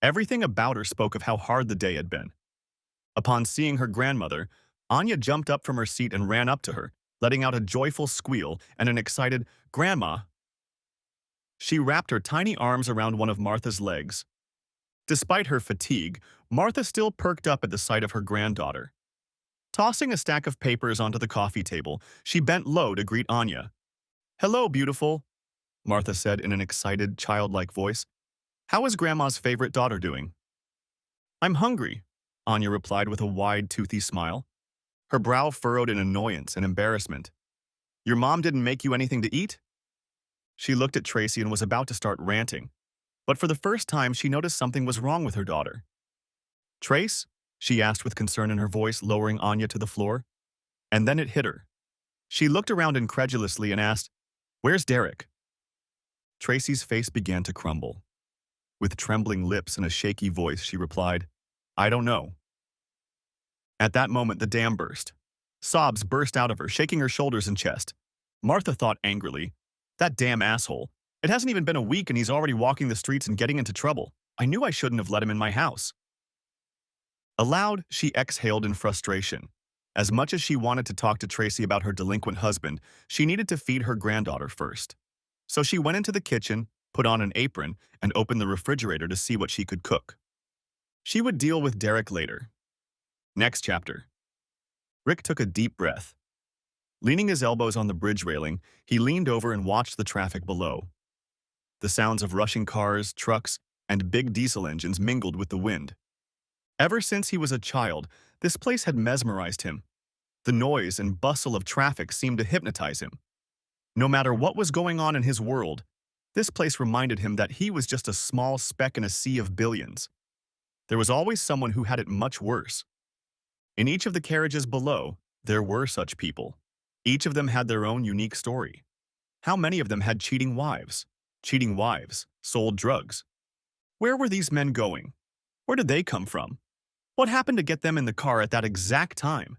Everything about her spoke of how hard the day had been. Upon seeing her grandmother, Anya jumped up from her seat and ran up to her, letting out a joyful squeal and an excited, "Grandma!" She wrapped her tiny arms around one of Martha's legs. Despite her fatigue, Martha still perked up at the sight of her granddaughter. Tossing a stack of papers onto the coffee table, she bent low to greet Anya. "Hello, beautiful," Martha said in an excited, childlike voice. "How is Grandma's favorite daughter doing?" "I'm hungry," Anya replied with a wide, toothy smile. Her brow furrowed in annoyance and embarrassment. "Your mom didn't make you anything to eat?" She looked at Tracy and was about to start ranting, but for the first time she noticed something was wrong with her daughter. "Trace?" she asked with concern in her voice, lowering Anya to the floor. And then it hit her. She looked around incredulously and asked, "Where's Derek?" Tracy's face began to crumble. With trembling lips and a shaky voice, she replied, "I don't know." At that moment, the dam burst. Sobs burst out of her, shaking her shoulders and chest. Martha thought angrily, "That damn asshole. It hasn't even been a week and he's already walking the streets and getting into trouble. I knew I shouldn't have let him in my house." Aloud, she exhaled in frustration. As much as she wanted to talk to Tracy about her delinquent husband, she needed to feed her granddaughter first. So she went into the kitchen, put on an apron, and opened the refrigerator to see what she could cook. She would deal with Derek later. Next chapter. Rick took a deep breath. Leaning his elbows on the bridge railing, he leaned over and watched the traffic below. The sounds of rushing cars, trucks, and big diesel engines mingled with the wind. Ever since he was a child, this place had mesmerized him. The noise and bustle of traffic seemed to hypnotize him. No matter what was going on in his world, this place reminded him that he was just a small speck in a sea of billions. There was always someone who had it much worse. In each of the carriages below, there were such people. Each of them had their own unique story. How many of them had cheating wives, sold drugs? Where were these men going? Where did they come from? What happened to get them in the car at that exact time?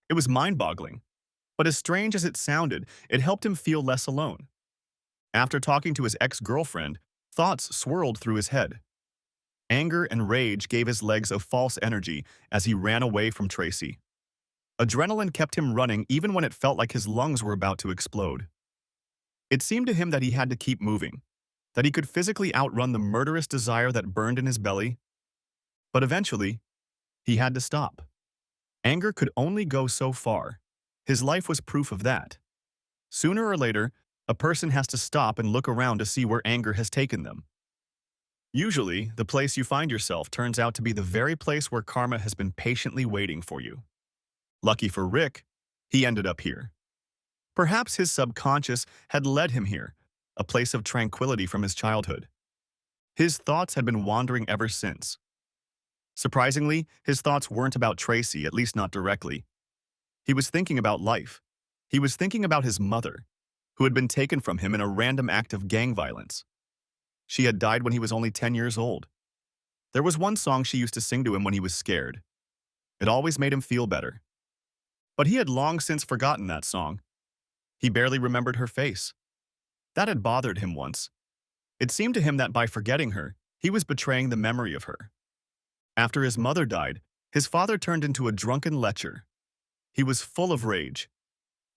It was mind-boggling, but as strange as it sounded, it helped him feel less alone. After talking to his ex-girlfriend, thoughts swirled through his head. Anger and rage gave his legs a false energy as he ran away from Tracy. Adrenaline kept him running even when it felt like his lungs were about to explode. It seemed to him that he had to keep moving, that he could physically outrun the murderous desire that burned in his belly. But eventually, he had to stop. Anger could only go so far. His life was proof of that. Sooner or later, a person has to stop and look around to see where anger has taken them. Usually, the place you find yourself turns out to be the very place where karma has been patiently waiting for you. Lucky for Rick, he ended up here. Perhaps his subconscious had led him here, a place of tranquility from his childhood. His thoughts had been wandering ever since. Surprisingly, his thoughts weren't about Tracy, at least not directly. He was thinking about life. He was thinking about his mother, who had been taken from him in a random act of gang violence. She had died when he was only 10 years old. There was one song she used to sing to him when he was scared. It always made him feel better. But he had long since forgotten that song. He barely remembered her face. That had bothered him once. It seemed to him that by forgetting her, he was betraying the memory of her. After his mother died, his father turned into a drunken lecher. He was full of rage.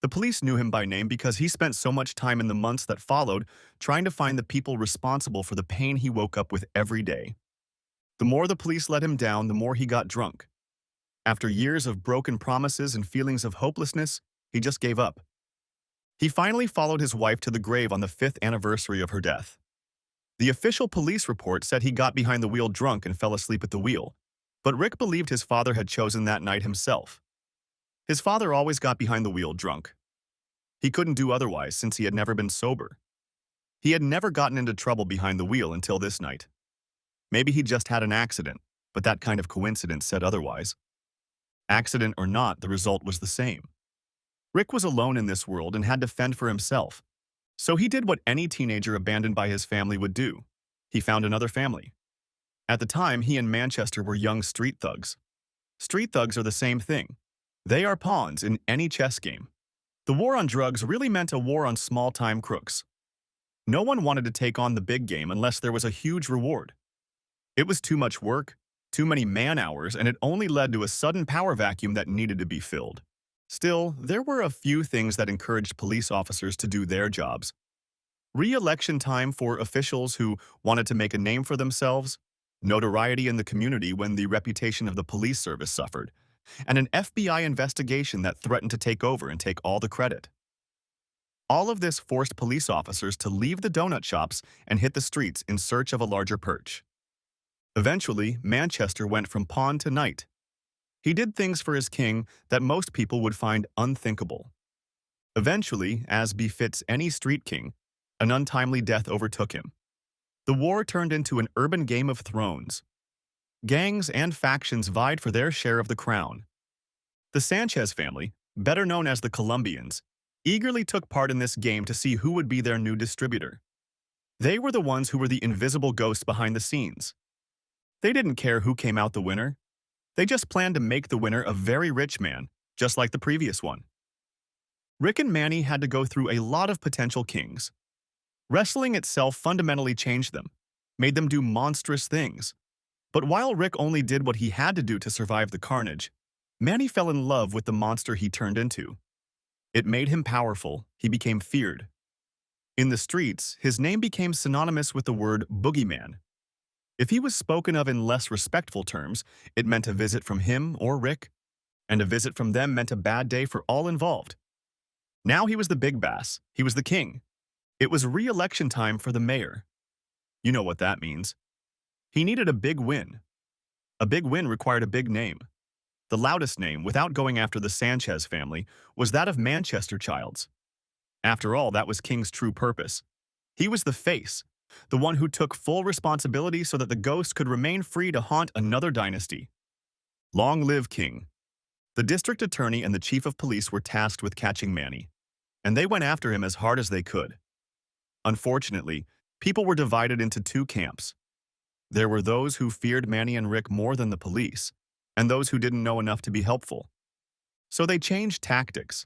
The police knew him by name because he spent so much time in the months that followed trying to find the people responsible for the pain he woke up with every day. The more the police let him down, the more he got drunk. After years of broken promises and feelings of hopelessness, he just gave up. He finally followed his wife to the grave on the 5th anniversary of her death. The official police report said he got behind the wheel drunk and fell asleep at the wheel, but Rick believed his father had chosen that night himself. His father always got behind the wheel drunk. He couldn't do otherwise since he had never been sober. He had never gotten into trouble behind the wheel until this night. Maybe he just had an accident, but that kind of coincidence said otherwise. Accident or not, the result was the same. Rick was alone in this world and had to fend for himself. So he did what any teenager abandoned by his family would do. He found another family. At the time, he and Manchester were young street thugs. Street thugs are the same thing. They are pawns in any chess game. The war on drugs really meant a war on small-time crooks. No one wanted to take on the big game unless there was a huge reward. It was too much work, too many man-hours, and it only led to a sudden power vacuum that needed to be filled. Still, there were a few things that encouraged police officers to do their jobs. Re-election time for officials who wanted to make a name for themselves, notoriety in the community when the reputation of the police service suffered, and an FBI investigation that threatened to take over and take all the credit. All of this forced police officers to leave the donut shops and hit the streets in search of a larger perch. Eventually, Manchester went from pawn to knight. He did things for his king that most people would find unthinkable. Eventually, as befits any street king, an untimely death overtook him. The war turned into an urban game of thrones. Gangs and factions vied for their share of the crown. The Sanchez family, better known as the Colombians, eagerly took part in this game to see who would be their new distributor. They were the ones who were the invisible ghosts behind the scenes. They didn't care who came out the winner. They just planned to make the winner a very rich man, just like the previous one. Rick and Manny had to go through a lot of potential kings. Wrestling itself fundamentally changed them, made them do monstrous things. But while Rick only did what he had to do to survive the carnage, Manny fell in love with the monster he turned into. It made him powerful, he became feared. In the streets, his name became synonymous with the word boogeyman. If he was spoken of in less respectful terms, it meant a visit from him or Rick, and a visit from them meant a bad day for all involved. Now he was the big bass, he was the king. It was re-election time for the mayor. You know what that means. He needed a big win. A big win required a big name. The loudest name, without going after the Sanchez family, was that of Manchester Childs. After all, that was King's true purpose. He was the face, the one who took full responsibility so that the ghost could remain free to haunt another dynasty. Long live King. The district attorney and the chief of police were tasked with catching Manny, and they went after him as hard as they could. Unfortunately, people were divided into two camps. There were those who feared Manny and Rick more than the police, and those who didn't know enough to be helpful. So they changed tactics.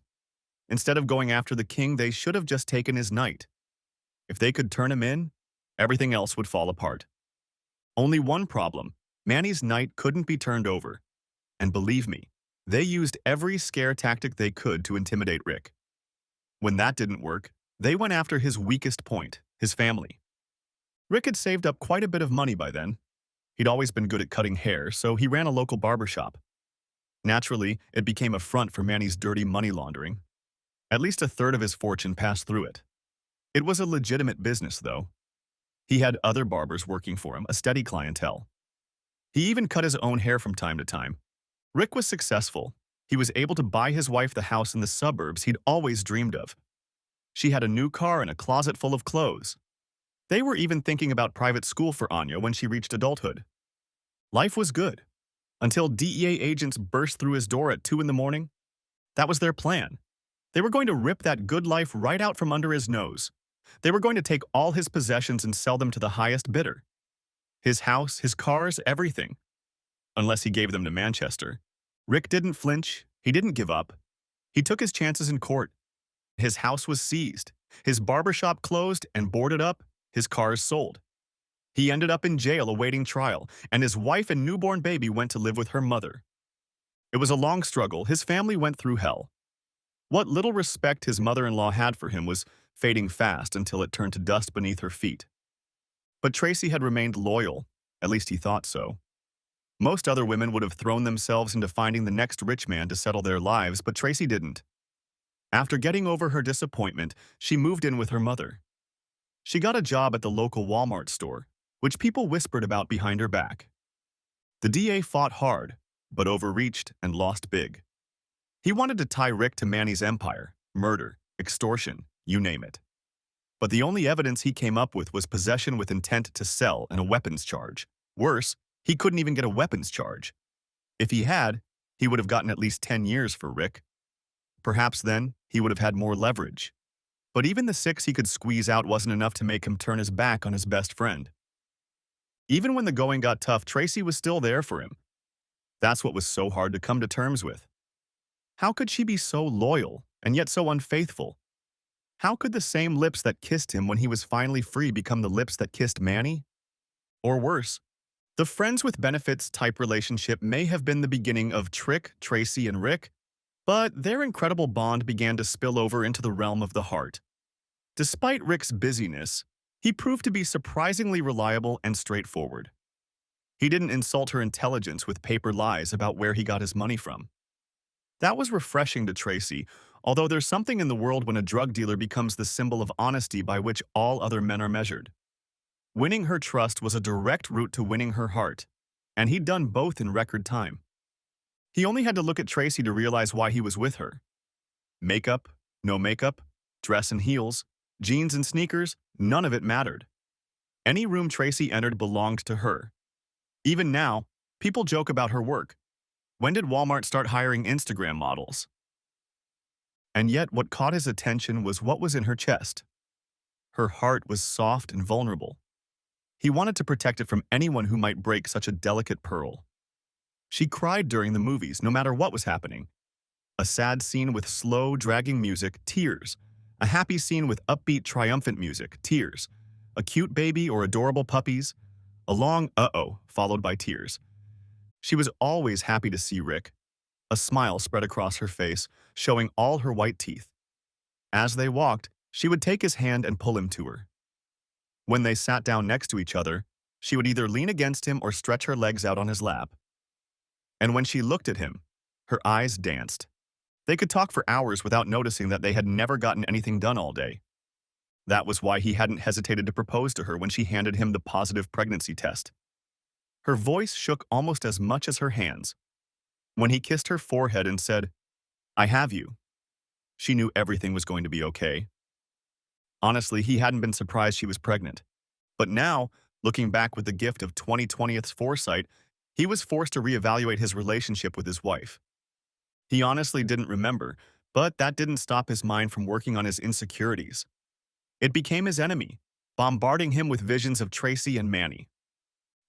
Instead of going after the king, they should have just taken his knight. If they could turn him in, everything else would fall apart. Only one problem: Manny's knight couldn't be turned over. And believe me, they used every scare tactic they could to intimidate Rick. When that didn't work, they went after his weakest point, his family. Rick had saved up quite a bit of money by then. He'd always been good at cutting hair, so he ran a local barbershop. Naturally, it became a front for Manny's dirty money laundering. At least a third of his fortune passed through it. It was a legitimate business, though. He had other barbers working for him, a steady clientele. He even cut his own hair from time to time. Rick was successful, He was able to buy his wife the house in the suburbs he'd always dreamed of. She had a new car and a closet full of clothes. They were even thinking about private school for Anya when she reached adulthood. Life was good, until DEA agents burst through his door at 2 in the morning. That was their plan. They were going to rip that good life right out from under his nose. They were going to take all his possessions and sell them to the highest bidder. His house, his cars, everything. Unless he gave them to Manchester. Rick didn't flinch. He didn't give up. He took his chances in court. His house was seized. His barbershop closed and boarded up. His cars sold. He ended up in jail awaiting trial, and his wife and newborn baby went to live with her mother. It was a long struggle. His family went through hell. What little respect his mother-in-law had for him was fading fast until it turned to dust beneath her feet. But Tracy had remained loyal. At least he thought so. Most other women would have thrown themselves into finding the next rich man to settle their lives, but Tracy didn't. After getting over her disappointment, she moved in with her mother. She got a job at the local Walmart store, which people whispered about behind her back. The DA fought hard, but overreached and lost big. He wanted to tie Rick to Manny's empire, murder, extortion, you name it. But the only evidence he came up with was possession with intent to sell and a weapons charge. Worse, he couldn't even get a weapons charge. If he had, he would have gotten at least 10 years for Rick. Perhaps then, he would have had more leverage. But even the 6 he could squeeze out wasn't enough to make him turn his back on his best friend. Even when the going got tough, Tracy was still there for him. That's what was so hard to come to terms with. How could she be so loyal and yet so unfaithful? How could the same lips that kissed him when he was finally free become the lips that kissed Manny? Or worse, the friends with benefits type relationship may have been the beginning of Trick, Tracy, and Rick, but their incredible bond began to spill over into the realm of the heart. Despite Rick's busyness, he proved to be surprisingly reliable and straightforward. He didn't insult her intelligence with paper lies about where he got his money from. That was refreshing to Tracy, although there's something in the world when a drug dealer becomes the symbol of honesty by which all other men are measured. Winning her trust was a direct route to winning her heart, and he'd done both in record time. He only had to look at Tracy to realize why he was with her. Makeup, no makeup, dress and heels, jeans and sneakers, none of it mattered. Any room Tracy entered belonged to her. Even now, people joke about her work. When did Walmart start hiring Instagram models? And yet what caught his attention was what was in her chest. Her heart was soft and vulnerable. He wanted to protect it from anyone who might break such a delicate pearl. She cried during the movies, no matter what was happening. A sad scene with slow, dragging music, tears. A happy scene with upbeat, triumphant music, tears. A cute baby or adorable puppies. A long uh-oh, followed by tears. She was always happy to see Rick. A smile spread across her face, showing all her white teeth. As they walked, she would take his hand and pull him to her. When they sat down next to each other, she would either lean against him or stretch her legs out on his lap. And when she looked at him, her eyes danced. They could talk for hours without noticing that they had never gotten anything done all day. That was why he hadn't hesitated to propose to her when she handed him the positive pregnancy test. Her voice shook almost as much as her hands. When he kissed her forehead and said, "I have you," she knew everything was going to be okay. Honestly, he hadn't been surprised she was pregnant. But now, looking back with the gift of 2020's foresight, he was forced to reevaluate his relationship with his wife. He honestly didn't remember, but that didn't stop his mind from working on his insecurities. It became his enemy, bombarding him with visions of Tracy and Manny.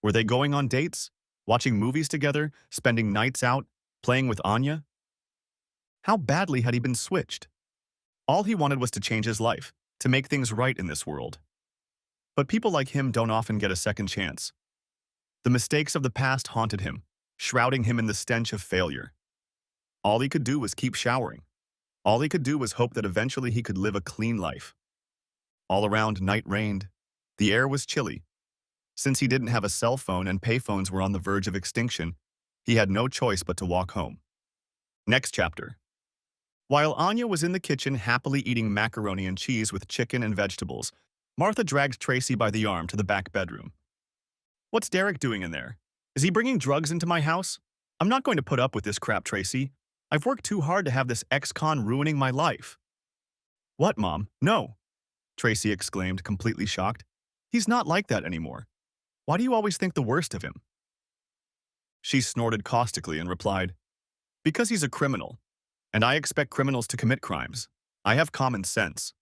Were they going on dates, watching movies together, spending nights out, playing with Anya? How badly had he been switched? All he wanted was to change his life, to make things right in this world. But people like him don't often get a second chance. The mistakes of the past haunted him, shrouding him in the stench of failure. All he could do was keep showering. All he could do was hope that eventually he could live a clean life. All around, night reigned. The air was chilly. Since he didn't have a cell phone and payphones were on the verge of extinction, he had no choice but to walk home. Next chapter. While Anya was in the kitchen happily eating macaroni and cheese with chicken and vegetables, Martha dragged Tracy by the arm to the back bedroom. "What's Derek doing in there? Is he bringing drugs into my house? I'm not going to put up with this crap, Tracy. I've worked too hard to have this ex-con ruining my life. What, Mom? No, Tracy exclaimed, completely shocked. He's not like that anymore. Why do you always think the worst of him? She snorted caustically and replied, because he's a criminal, and I expect criminals to commit crimes. I have common sense.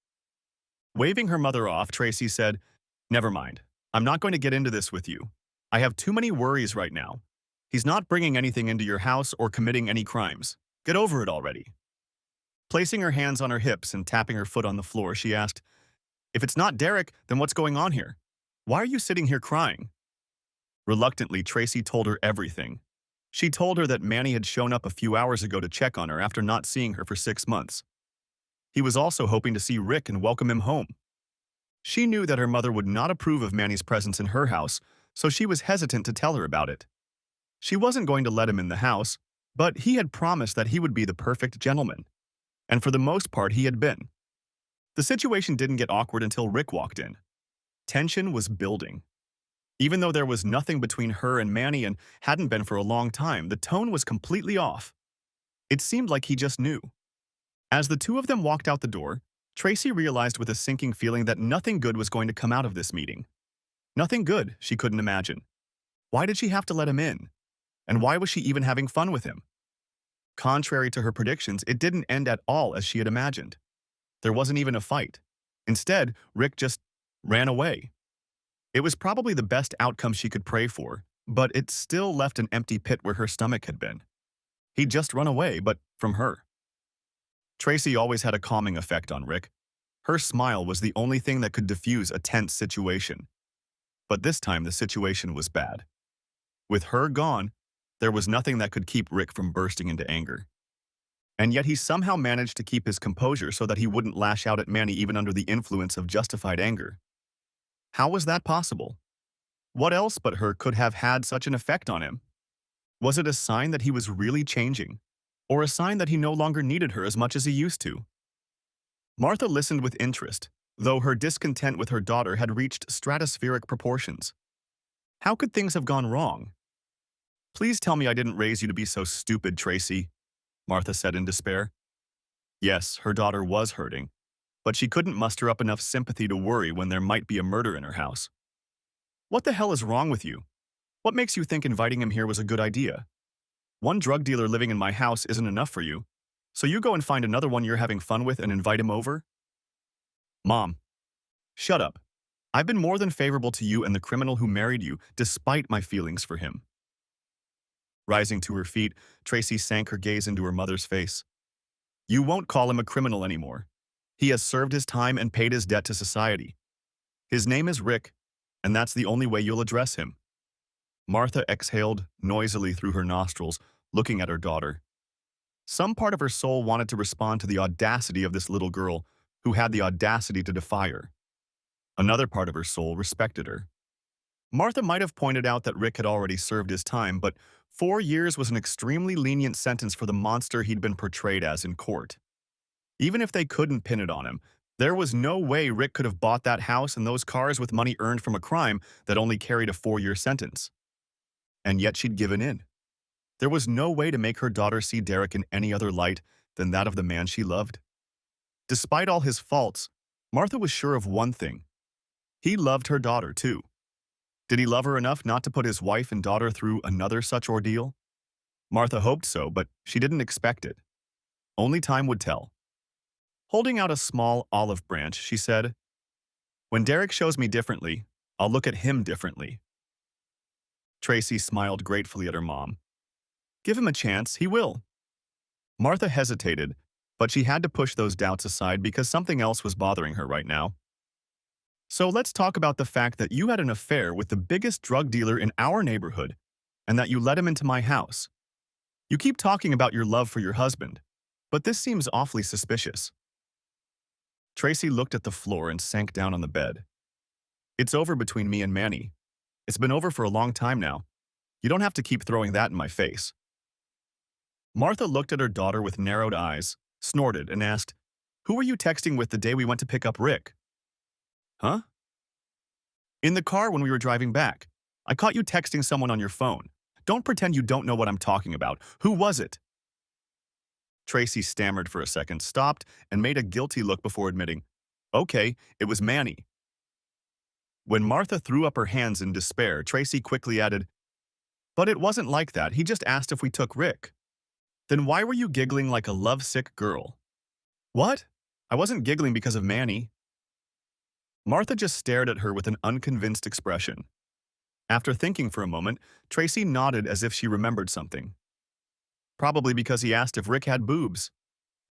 Waving her mother off, Tracy said, never mind. I'm not going to get into this with you. I have too many worries right now. He's not bringing anything into your house or committing any crimes. Get over it already. Placing her hands on her hips and tapping her foot on the floor, she asked, if it's not Derek, then what's going on here? Why are you sitting here crying? Reluctantly, Tracy told her everything. She told her that Manny had shown up a few hours ago to check on her after not seeing her for 6 months. He was also hoping to see Rick and welcome him home. She knew that her mother would not approve of Manny's presence in her house, so she was hesitant to tell her about it. She wasn't going to let him in the house, but he had promised that he would be the perfect gentleman. And for the most part, he had been. The situation didn't get awkward until Rick walked in. Tension was building. Even though there was nothing between her and Manny and hadn't been for a long time, the tone was completely off. It seemed like he just knew. As the two of them walked out the door, Tracy realized with a sinking feeling that nothing good was going to come out of this meeting. Nothing good, she couldn't imagine. Why did she have to let him in? And why was she even having fun with him? Contrary to her predictions, it didn't end at all as she had imagined. There wasn't even a fight. Instead, Rick just ran away. It was probably the best outcome she could pray for, but it still left an empty pit where her stomach had been. He'd just run away, but from her. Tracy always had a calming effect on Rick. Her smile was the only thing that could diffuse a tense situation. But this time the situation was bad. With her gone, there was nothing that could keep Rick from bursting into anger. And yet he somehow managed to keep his composure so that he wouldn't lash out at Manny even under the influence of justified anger. How was that possible? What else but her could have had such an effect on him? Was it a sign that he was really changing? Or a sign that he no longer needed her as much as he used to? Martha listened with interest, though her discontent with her daughter had reached stratospheric proportions. How could things have gone wrong? Please tell me I didn't raise you to be so stupid, Tracy, Martha said in despair. Yes, her daughter was hurting, but she couldn't muster up enough sympathy to worry when there might be a murder in her house. What the hell is wrong with you? What makes you think inviting him here was a good idea? One drug dealer living in my house isn't enough for you, so you go and find another one you're having fun with and invite him over? Mom, shut up. I've been more than favorable to you and the criminal who married you, despite my feelings for him. Rising to her feet, Tracy sank her gaze into her mother's face. You won't call him a criminal anymore. He has served his time and paid his debt to society. His name is Rick, and that's the only way you'll address him. Martha exhaled noisily through her nostrils, looking at her daughter. Some part of her soul wanted to respond to the audacity of this little girl, who had the audacity to defy her. Another part of her soul respected her. Martha might have pointed out that Rick had already served his time, but 4 years was an extremely lenient sentence for the monster he'd been portrayed as in court. Even if they couldn't pin it on him, there was no way Rick could have bought that house and those cars with money earned from a crime that only carried a 4-year sentence. And yet she'd given in. There was no way to make her daughter see Derek in any other light than that of the man she loved. Despite all his faults, Martha was sure of one thing. He loved her daughter, too. Did he love her enough not to put his wife and daughter through another such ordeal? Martha hoped so, but she didn't expect it. Only time would tell. Holding out a small olive branch, she said, when Derek shows me differently, I'll look at him differently. Tracy smiled gratefully at her mom. Give him a chance, he will. Martha hesitated, but she had to push those doubts aside because something else was bothering her right now. So let's talk about the fact that you had an affair with the biggest drug dealer in our neighborhood and that you let him into my house. You keep talking about your love for your husband, but this seems awfully suspicious. Tracy looked at the floor and sank down on the bed. It's over between me and Manny. It's been over for a long time now. You don't have to keep throwing that in my face. Martha looked at her daughter with narrowed eyes, snorted, and asked, who were you texting with the day we went to pick up Rick? Huh? In the car when we were driving back. I caught you texting someone on your phone. Don't pretend you don't know what I'm talking about. Who was it? Tracy stammered for a second, stopped, and made a guilty look before admitting, "Okay, it was Manny." When Martha threw up her hands in despair, Tracy quickly added, "But it wasn't like that. He just asked if we took Rick." "Then why were you giggling like a lovesick girl?" "What? I wasn't giggling because of Manny." Martha just stared at her with an unconvinced expression. After thinking for a moment, Tracy nodded as if she remembered something. "Probably because he asked if Rick had boobs.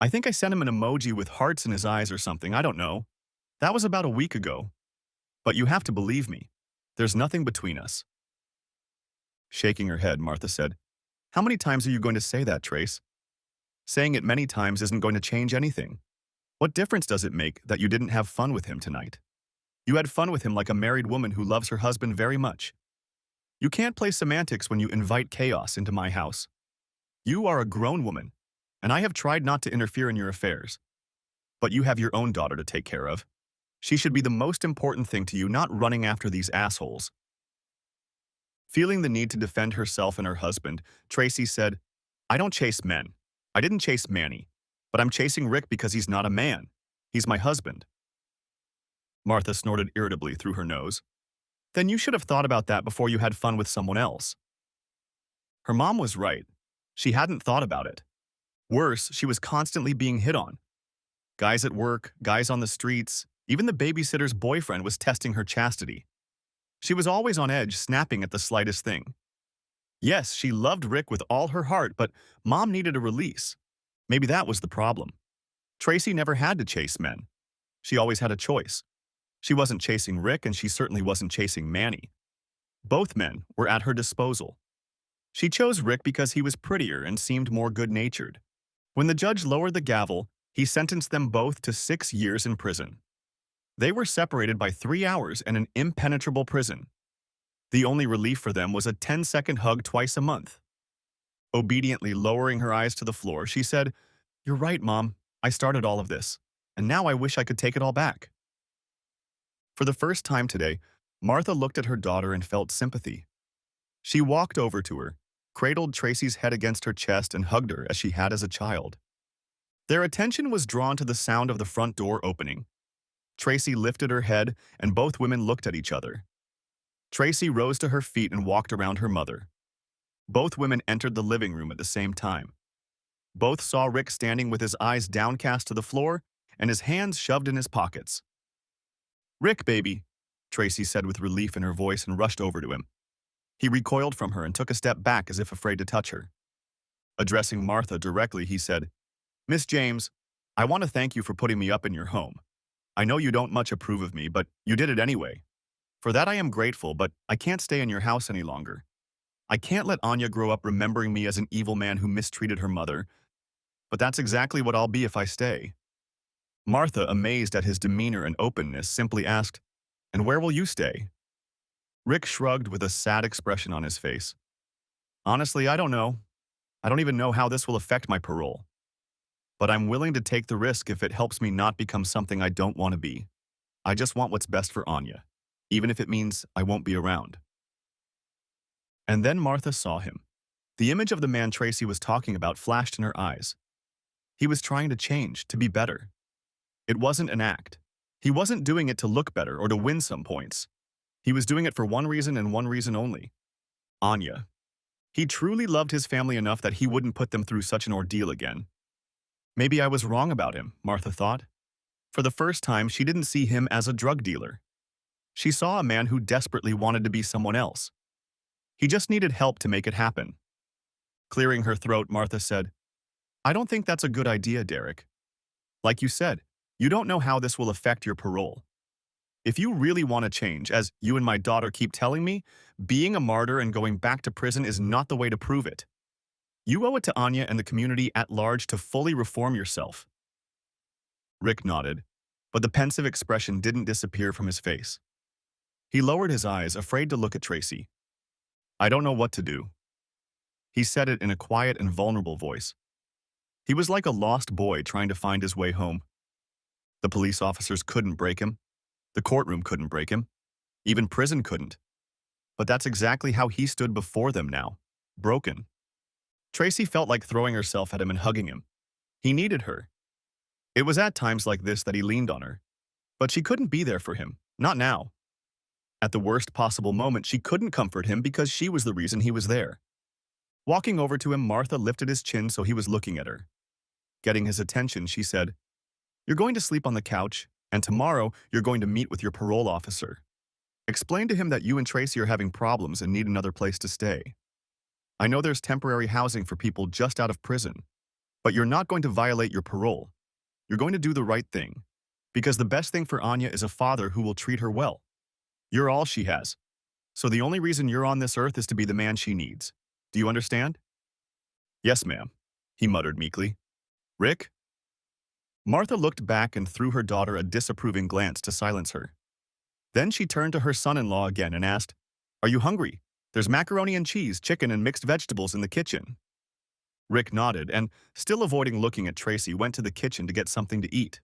I think I sent him an emoji with hearts in his eyes or something, I don't know. That was about a week ago. But you have to believe me. There's nothing between us." Shaking her head, Martha said, "How many times are you going to say that, Trace? Saying it many times isn't going to change anything. What difference does it make that you didn't have fun with him tonight? You had fun with him like a married woman who loves her husband very much. You can't play semantics when you invite chaos into my house. You are a grown woman, and I have tried not to interfere in your affairs. But you have your own daughter to take care of. She should be the most important thing to you, not running after these assholes." Feeling the need to defend herself and her husband, Tracy said, "I don't chase men. I didn't chase Manny. But I'm chasing Rick because he's not a man. He's my husband." Martha snorted irritably through her nose. "Then you should have thought about that before you had fun with someone else." Her mom was right. She hadn't thought about it. Worse, she was constantly being hit on. Guys at work, guys on the streets, even the babysitter's boyfriend was testing her chastity. She was always on edge, snapping at the slightest thing. Yes, she loved Rick with all her heart, but Mom needed a release. Maybe that was the problem. Tracy never had to chase men. She always had a choice. She wasn't chasing Rick, and she certainly wasn't chasing Manny. Both men were at her disposal. She chose Rick because he was prettier and seemed more good-natured. When the judge lowered the gavel, he sentenced them both to 6 years in prison. They were separated by 3 hours in an impenetrable prison. The only relief for them was a 10-second hug twice a month. Obediently lowering her eyes to the floor, she said, "You're right, Mom. I started all of this, and now I wish I could take it all back." For the first time today, Martha looked at her daughter and felt sympathy. She walked over to her, cradled Tracy's head against her chest, and hugged her as she had as a child. Their attention was drawn to the sound of the front door opening. Tracy lifted her head, and both women looked at each other. Tracy rose to her feet and walked around her mother. Both women entered the living room at the same time. Both saw Rick standing with his eyes downcast to the floor and his hands shoved in his pockets. "Rick, baby," Tracy said with relief in her voice and rushed over to him. He recoiled from her and took a step back as if afraid to touch her. Addressing Martha directly, he said, "Miss James, I want to thank you for putting me up in your home. I know you don't much approve of me, but you did it anyway. For that I am grateful, but I can't stay in your house any longer. I can't let Anya grow up remembering me as an evil man who mistreated her mother, but that's exactly what I'll be if I stay." Martha, amazed at his demeanor and openness, simply asked, "And where will you stay?" Rick shrugged with a sad expression on his face. "Honestly, I don't know. I don't even know how this will affect my parole. But I'm willing to take the risk if it helps me not become something I don't want to be. I just want what's best for Anya, even if it means I won't be around." And then Martha saw him. The image of the man Tracy was talking about flashed in her eyes. He was trying to change, to be better. It wasn't an act. He wasn't doing it to look better or to win some points. He was doing it for one reason and one reason only: Anya. He truly loved his family enough that he wouldn't put them through such an ordeal again. Maybe I was wrong about him, Martha thought. For the first time, she didn't see him as a drug dealer. She saw a man who desperately wanted to be someone else. He just needed help to make it happen. Clearing her throat, Martha said, "I don't think that's a good idea, Derek. Like you said, you don't know how this will affect your parole. If you really want to change, as you and my daughter keep telling me, being a martyr and going back to prison is not the way to prove it. You owe it to Anya and the community at large to fully reform yourself." Rick nodded, but the pensive expression didn't disappear from his face. He lowered his eyes, afraid to look at Tracy. "I don't know what to do." He said it in a quiet and vulnerable voice. He was like a lost boy trying to find his way home. The police officers couldn't break him. The courtroom couldn't break him. Even prison couldn't. But that's exactly how he stood before them now, broken. Tracy felt like throwing herself at him and hugging him. He needed her. It was at times like this that he leaned on her. But she couldn't be there for him, not now. At the worst possible moment, she couldn't comfort him because she was the reason he was there. Walking over to him, Martha lifted his chin so he was looking at her. Getting his attention, she said, "You're going to sleep on the couch, and tomorrow you're going to meet with your parole officer. Explain to him that you and Tracy are having problems and need another place to stay. I know there's temporary housing for people just out of prison, but you're not going to violate your parole. You're going to do the right thing, because the best thing for Anya is a father who will treat her well. You're all she has, so the only reason you're on this earth is to be the man she needs. Do you understand?" "Yes, ma'am," he muttered meekly. "Rick?" Martha looked back and threw her daughter a disapproving glance to silence her. Then she turned to her son-in-law again and asked, "Are you hungry? There's macaroni and cheese, chicken, and mixed vegetables in the kitchen." Rick nodded and, still avoiding looking at Tracy, went to the kitchen to get something to eat.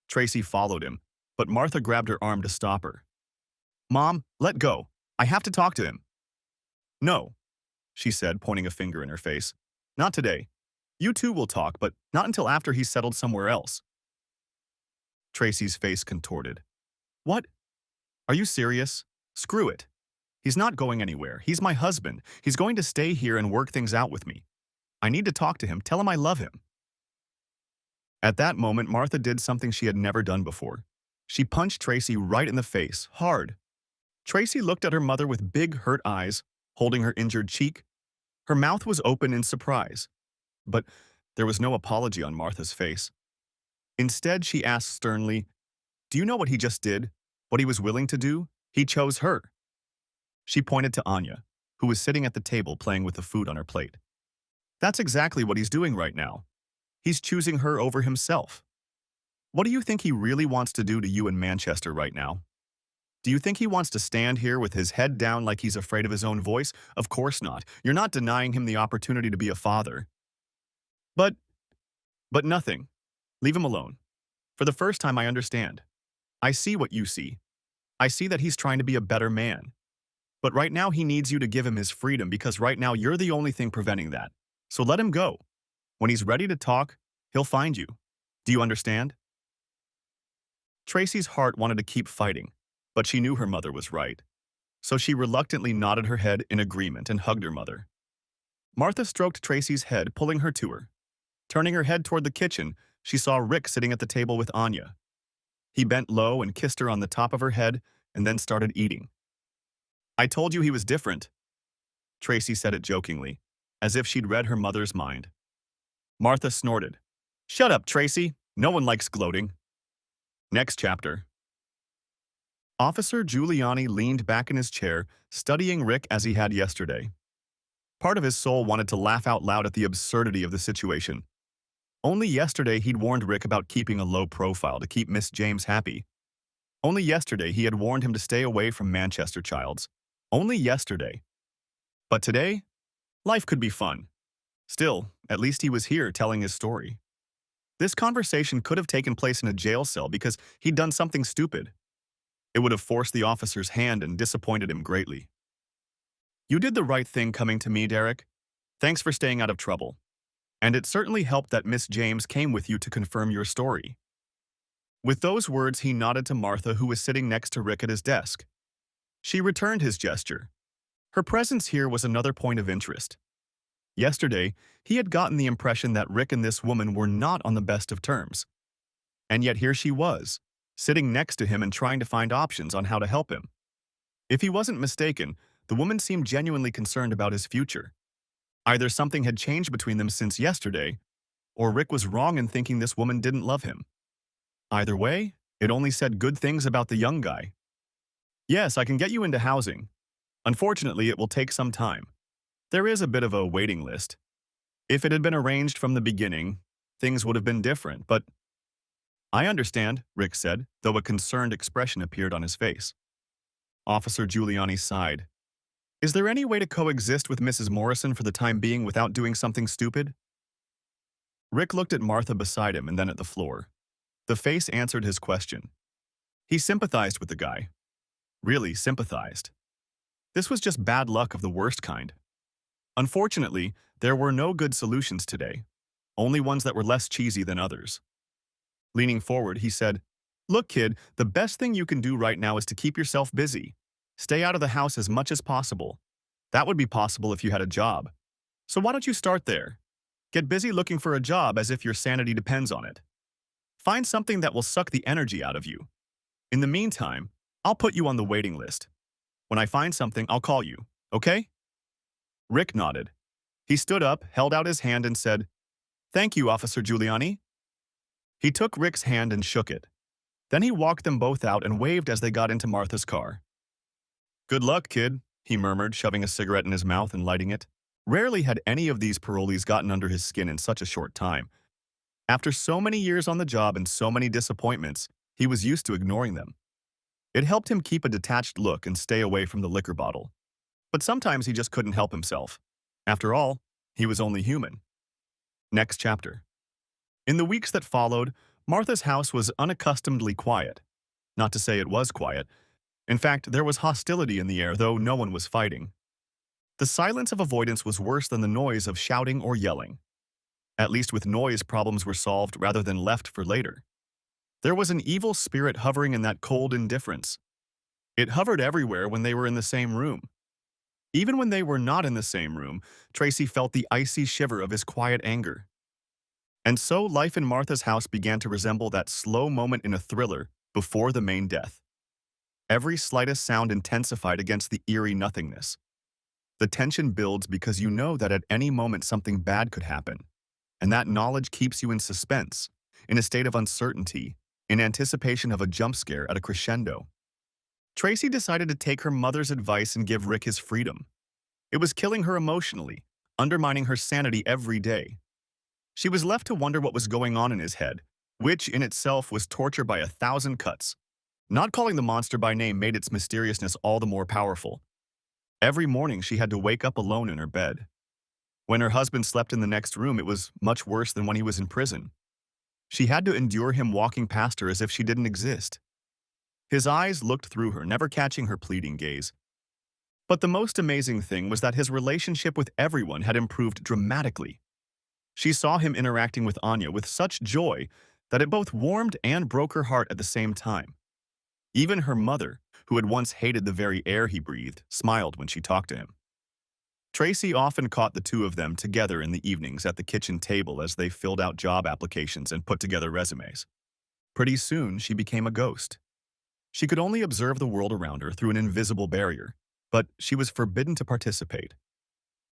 Tracy followed him, but Martha grabbed her arm to stop her. "Mom, let go. I have to talk to him." "No," she said, pointing a finger in her face. "Not today. You two will talk, but not until after he's settled somewhere else." Tracy's face contorted. "What? Are you serious? Screw it. He's not going anywhere. He's my husband. He's going to stay here and work things out with me. I need to talk to him, tell him I love him." At that moment, Martha did something she had never done before. She punched Tracy right in the face, hard. Tracy looked at her mother with big, hurt eyes, holding her injured cheek. Her mouth was open in surprise, but there was no apology on Martha's face. Instead, she asked sternly, "Do you know what he just did? What he was willing to do? He chose her." She pointed to Anya, who was sitting at the table playing with the food on her plate. "That's exactly what he's doing right now. He's choosing her over himself. What do you think he really wants to do to you in Manchester right now? Do you think he wants to stand here with his head down like he's afraid of his own voice? Of course not. You're not denying him the opportunity to be a father. But, but nothing. Leave him alone. For the first time, I understand. I see what you see. I see that he's trying to be a better man. But right now, he needs you to give him his freedom because right now, you're the only thing preventing that. So let him go. When he's ready to talk, he'll find you. Do you understand?" Tracy's heart wanted to keep fighting, but she knew her mother was right. So she reluctantly nodded her head in agreement and hugged her mother. Martha stroked Tracy's head, pulling her to her. Turning her head toward the kitchen, she saw Rick sitting at the table with Anya. He bent low and kissed her on the top of her head and then started eating. "I told you he was different." Tracy said it jokingly, as if she'd read her mother's mind. Martha snorted. "Shut up, Tracy. No one likes gloating." Next chapter. Officer Giuliani leaned back in his chair, studying Rick as he had yesterday. Part of his soul wanted to laugh out loud at the absurdity of the situation. Only yesterday he'd warned Rick about keeping a low profile to keep Miss James happy. Only yesterday he had warned him to stay away from Manchester Childs. Only yesterday. But today, life could be fun. Still, at least he was here telling his story. This conversation could have taken place in a jail cell because he'd done something stupid. It would have forced the officer's hand and disappointed him greatly. "You did the right thing coming to me, Derek. Thanks for staying out of trouble. And it certainly helped that Miss James came with you to confirm your story." With those words, he nodded to Martha, who was sitting next to Rick at his desk. She returned his gesture. Her presence here was another point of interest. Yesterday, he had gotten the impression that Rick and this woman were not on the best of terms. And yet here she was, sitting next to him and trying to find options on how to help him. If he wasn't mistaken, the woman seemed genuinely concerned about his future. Either something had changed between them since yesterday, or Rick was wrong in thinking this woman didn't love him. Either way, it only said good things about the young guy. "Yes, I can get you into housing. Unfortunately, it will take some time. There is a bit of a waiting list. If it had been arranged from the beginning, things would have been different, but—" "I understand," Rick said, though a concerned expression appeared on his face. Officer Giuliani sighed. "Is there any way to coexist with Mrs. Morrison for the time being without doing something stupid?" Rick looked at Martha beside him and then at the floor. The face answered his question. He sympathized with the guy. Really sympathized. This was just bad luck of the worst kind. Unfortunately, there were no good solutions today. only ones that were less cheesy than others. Leaning forward, he said, "Look, kid, the best thing you can do right now is to keep yourself busy. Stay out of the house as much as possible. That would be possible if you had a job. So why don't you start there? Get busy looking for a job as if your sanity depends on it. Find something that will suck the energy out of you. In the meantime, I'll put you on the waiting list. When I find something, I'll call you, okay?" Rick nodded. He stood up, held out his hand, and said, "Thank you, Officer Giuliani." He took Rick's hand and shook it. Then he walked them both out and waved as they got into Martha's car. "Good luck, kid," he murmured, shoving a cigarette in his mouth and lighting it. Rarely had any of these parolees gotten under his skin in such a short time. After so many years on the job and so many disappointments, he was used to ignoring them. It helped him keep a detached look and stay away from the liquor bottle. But sometimes he just couldn't help himself. After all, he was only human. Next chapter. In the weeks that followed, Martha's house was unaccustomedly quiet. Not to say it was quiet. In fact, there was hostility in the air, though no one was fighting. The silence of avoidance was worse than the noise of shouting or yelling. At least with noise, problems were solved rather than left for later. There was an evil spirit hovering in that cold indifference. It hovered everywhere when they were in the same room. Even when they were not in the same room, Tracy felt the icy shiver of his quiet anger. And so life in Martha's house began to resemble that slow moment in a thriller before the main death. Every slightest sound intensified against the eerie nothingness. The tension builds because you know that at any moment something bad could happen, and that knowledge keeps you in suspense, in a state of uncertainty, in anticipation of a jump scare at a crescendo. Tracy decided to take her mother's advice and give Rick his freedom. It was killing her emotionally, undermining her sanity every day. She was left to wonder what was going on in his head, which in itself was torture by 1,000 cuts. Not calling the monster by name made its mysteriousness all the more powerful. Every morning she had to wake up alone in her bed. When her husband slept in the next room, it was much worse than when he was in prison. She had to endure him walking past her as if she didn't exist. His eyes looked through her, never catching her pleading gaze. But the most amazing thing was that his relationship with everyone had improved dramatically. She saw him interacting with Anya with such joy that it both warmed and broke her heart at the same time. Even her mother, who had once hated the very air he breathed, smiled when she talked to him. Tracy often caught the two of them together in the evenings at the kitchen table as they filled out job applications and put together resumes. Pretty soon, she became a ghost. She could only observe the world around her through an invisible barrier, but she was forbidden to participate.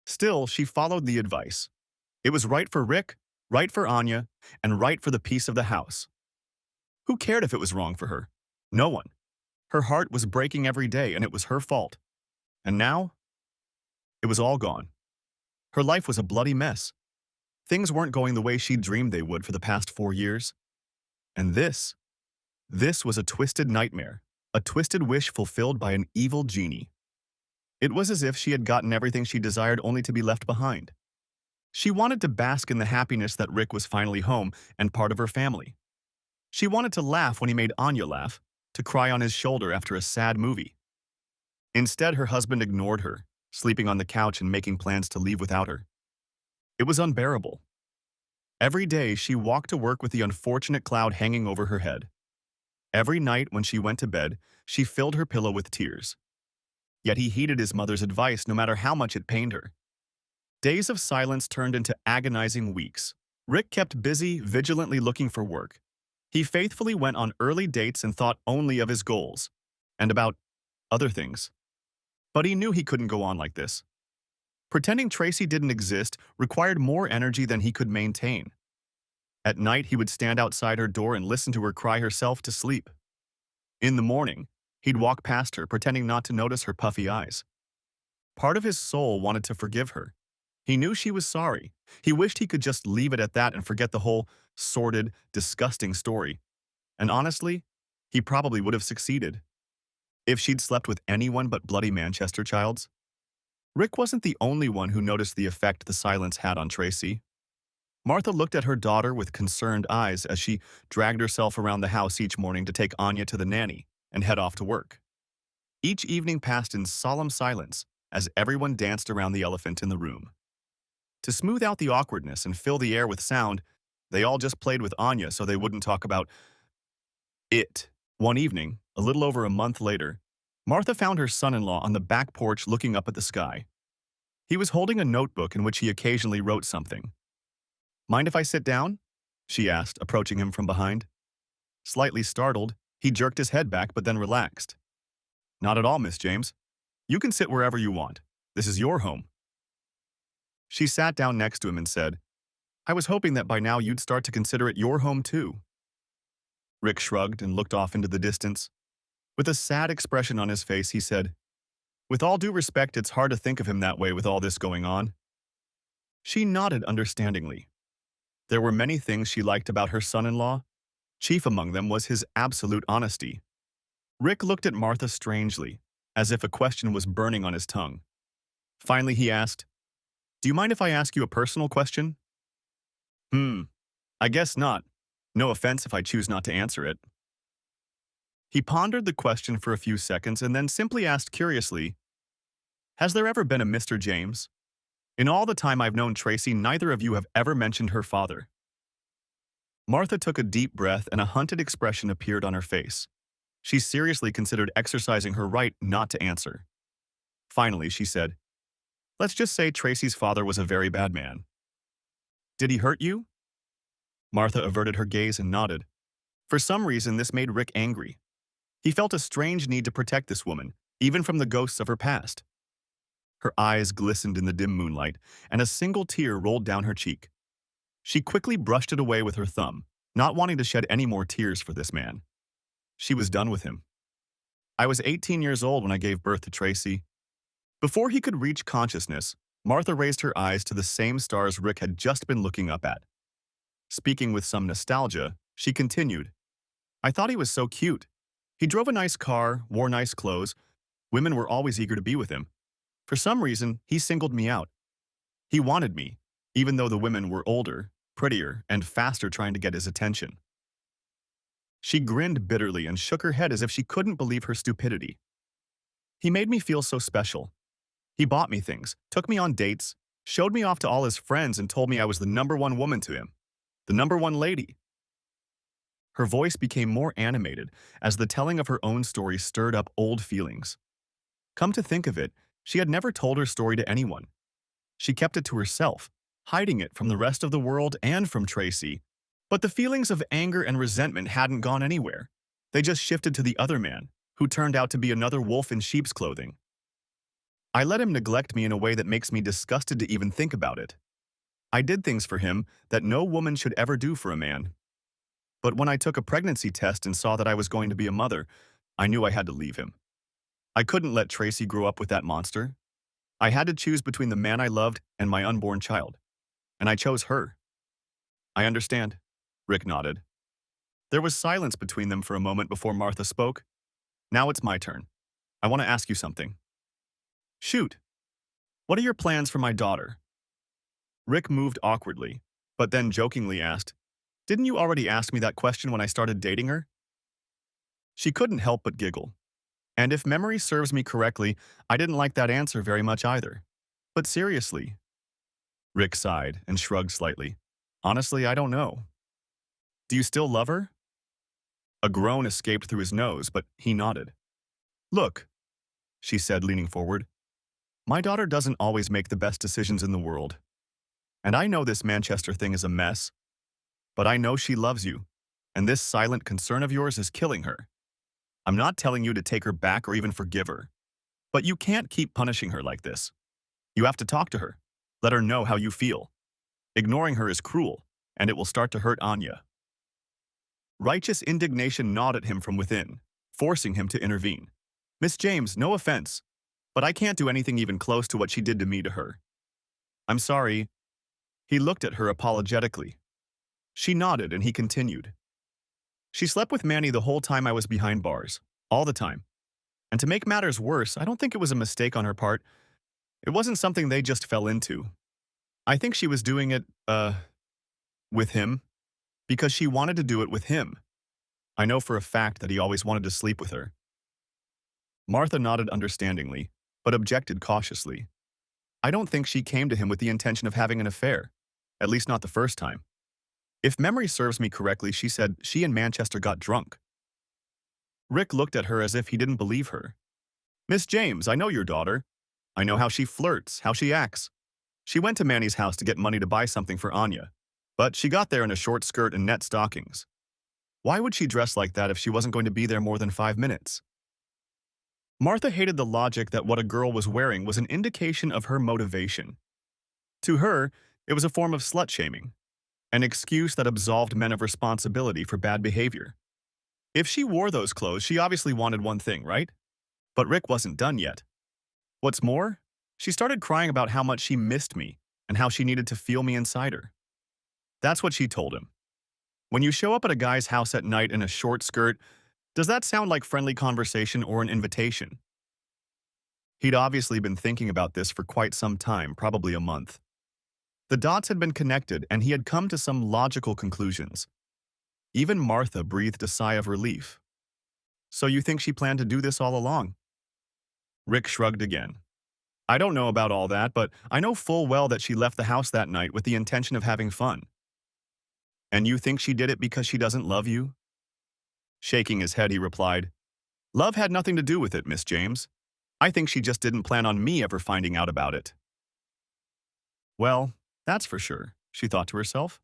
Still, she followed the advice. It was right for Rick, right for Anya, and right for the peace of the house. Who cared if it was wrong for her? No one. Her heart was breaking every day, and it was her fault. And now? It was all gone. Her life was a bloody mess. Things weren't going the way she'd dreamed they would for the past 4 years. And this was a twisted nightmare, a twisted wish fulfilled by an evil genie. It was as if she had gotten everything she desired only to be left behind. She wanted to bask in the happiness that Rick was finally home and part of her family. She wanted to laugh when he made Anya laugh, to cry on his shoulder after a sad movie. Instead, her husband ignored her, sleeping on the couch and making plans to leave without her. It was unbearable. Every day, she walked to work with the unfortunate cloud hanging over her head. Every night when she went to bed, she filled her pillow with tears. Yet he heeded his mother's advice no matter how much it pained her. Days of silence turned into agonizing weeks. Rick kept busy, vigilantly looking for work. He faithfully went on early dates and thought only of his goals, and about other things. But he knew he couldn't go on like this. Pretending Tracy didn't exist required more energy than he could maintain. At night, he would stand outside her door and listen to her cry herself to sleep. In the morning, he'd walk past her, pretending not to notice her puffy eyes. Part of his soul wanted to forgive her. He knew she was sorry. He wished he could just leave it at that and forget the whole sordid, disgusting story. And honestly, he probably would have succeeded. If she'd slept with anyone but bloody Manchester Childs. Rick wasn't the only one who noticed the effect the silence had on Tracy. Martha looked at her daughter with concerned eyes as she dragged herself around the house each morning to take Anya to the nanny and head off to work. Each evening passed in solemn silence as everyone danced around the elephant in the room. To smooth out the awkwardness and fill the air with sound, they all just played with Anya so they wouldn't talk about it. One evening, a little over a month later, Martha found her son-in-law on the back porch looking up at the sky. He was holding a notebook in which he occasionally wrote something. "Mind if I sit down?" she asked, approaching him from behind. Slightly startled, he jerked his head back but then relaxed. "Not at all, Miss James. You can sit wherever you want. This is your home." She sat down next to him and said, "I was hoping that by now you'd start to consider it your home too." Rick shrugged and looked off into the distance. With a sad expression on his face, he said, "With all due respect, it's hard to think of him that way with all this going on." She nodded understandingly. There were many things she liked about her son-in-law. Chief among them was his absolute honesty. Rick looked at Martha strangely, as if a question was burning on his tongue. Finally, he asked, "Do you mind if I ask you a personal question?" I guess not. No offense if I choose not to answer it." He pondered the question for a few seconds and then simply asked curiously, "Has there ever been a Mr. James? In all the time I've known Tracy, neither of you have ever mentioned her father." Martha took a deep breath and a hunted expression appeared on her face. She seriously considered exercising her right not to answer. Finally, she said, "Let's just say Tracy's father was a very bad man." "Did he hurt you?" Martha averted her gaze and nodded. For some reason, this made Rick angry. He felt a strange need to protect this woman, even from the ghosts of her past. Her eyes glistened in the dim moonlight, and a single tear rolled down her cheek. She quickly brushed it away with her thumb, not wanting to shed any more tears for this man. She was done with him. "I was 18 years old when I gave birth to Tracy." Before he could reach consciousness, Martha raised her eyes to the same stars Rick had just been looking up at. Speaking with some nostalgia, she continued, "I thought he was so cute. He drove a nice car, wore nice clothes. Women were always eager to be with him. For some reason, he singled me out. He wanted me, even though the women were older, prettier, and faster trying to get his attention." She grinned bitterly and shook her head as if she couldn't believe her stupidity. "He made me feel so special. He bought me things, took me on dates, showed me off to all his friends and told me I was the #1 woman to him. The #1 lady." Her voice became more animated as the telling of her own story stirred up old feelings. Come to think of it, she had never told her story to anyone. She kept it to herself, hiding it from the rest of the world and from Tracy. But the feelings of anger and resentment hadn't gone anywhere. They just shifted to the other man, who turned out to be another wolf in sheep's clothing. "I let him neglect me in a way that makes me disgusted to even think about it. I did things for him that no woman should ever do for a man. But when I took a pregnancy test and saw that I was going to be a mother, I knew I had to leave him. I couldn't let Tracy grow up with that monster. I had to choose between the man I loved and my unborn child. And I chose her." "I understand," Rick nodded. There was silence between them for a moment before Martha spoke. "Now it's my turn. I want to ask you something." "Shoot. What are your plans for my daughter?" Rick moved awkwardly, but then jokingly asked, "Didn't you already ask me that question when I started dating her?" She couldn't help but giggle. And if memory serves me correctly, I didn't like that answer very much either. "But seriously." Rick sighed and shrugged slightly. "Honestly, I don't know." "Do you still love her?" A groan escaped through his nose, but he nodded. "Look," she said, leaning forward, "my daughter doesn't always make the best decisions in the world. And I know this Manchester thing is a mess, but I know she loves you, and this silent concern of yours is killing her. I'm not telling you to take her back or even forgive her, but you can't keep punishing her like this. You have to talk to her. Let her know how you feel. Ignoring her is cruel, and it will start to hurt Anya." Righteous indignation gnawed at him from within, forcing him to intervene. "Miss James, no offense, but I can't do anything even close to what she did to me to her." "I'm sorry." He looked at her apologetically. She nodded and he continued. "She slept with Manny the whole time I was behind bars, all the time. And to make matters worse, I don't think it was a mistake on her part. It wasn't something they just fell into. I think she was doing it, with him, because she wanted to do it with him. I know for a fact that he always wanted to sleep with her." Martha nodded understandingly, but objected cautiously. I don't think she came to him with the intention of having an affair, at least not the first time. If memory serves me correctly, she said she and Manchester got drunk. Rick looked at her as if he didn't believe her. Miss James, I know your daughter. I know how she flirts, how she acts. She went to Manny's house to get money to buy something for Anya, but she got there in a short skirt and net stockings. Why would she dress like that if she wasn't going to be there more than 5 minutes? Martha hated the logic that what a girl was wearing was an indication of her motivation. To her, it was a form of slut-shaming, an excuse that absolved men of responsibility for bad behavior. If she wore those clothes, she obviously wanted one thing, right? But Rick wasn't done yet. What's more, she started crying about how much she missed me and how she needed to feel me inside her. That's what she told him. When you show up at a guy's house at night in a short skirt, does that sound like friendly conversation or an invitation? He'd obviously been thinking about this for quite some time, probably a month. The dots had been connected and he had come to some logical conclusions. Even Martha breathed a sigh of relief. So you think she planned to do this all along? Rick shrugged again. I don't know about all that, but I know full well that she left the house that night with the intention of having fun. And you think she did it because she doesn't love you? Shaking his head, he replied, Love had nothing to do with it, Miss James. I think she just didn't plan on me ever finding out about it. Well, that's for sure, she thought to herself.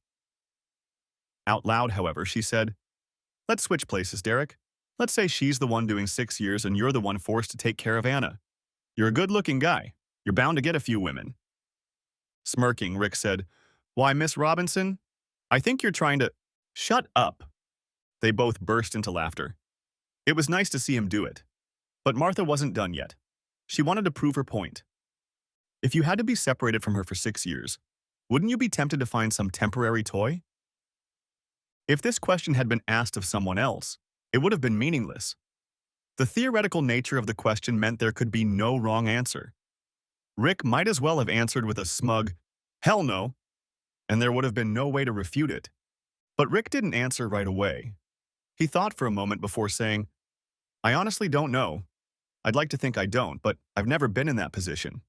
Out loud, however, she said, Let's switch places, Derek. Let's say she's the one doing 6 years and you're the one forced to take care of Anna. You're a good-looking guy. You're bound to get a few women. Smirking, Rick said, Why, Miss Robinson? I think you're trying to— Shut up. They both burst into laughter. It was nice to see him do it. But Martha wasn't done yet. She wanted to prove her point. If you had to be separated from her for 6 years, wouldn't you be tempted to find some temporary toy? If this question had been asked of someone else, it would have been meaningless. The theoretical nature of the question meant there could be no wrong answer. Rick might as well have answered with a smug, "Hell no," and there would have been no way to refute it. But Rick didn't answer right away. He thought for a moment before saying, I honestly don't know. I'd like to think I don't, but I've never been in that position.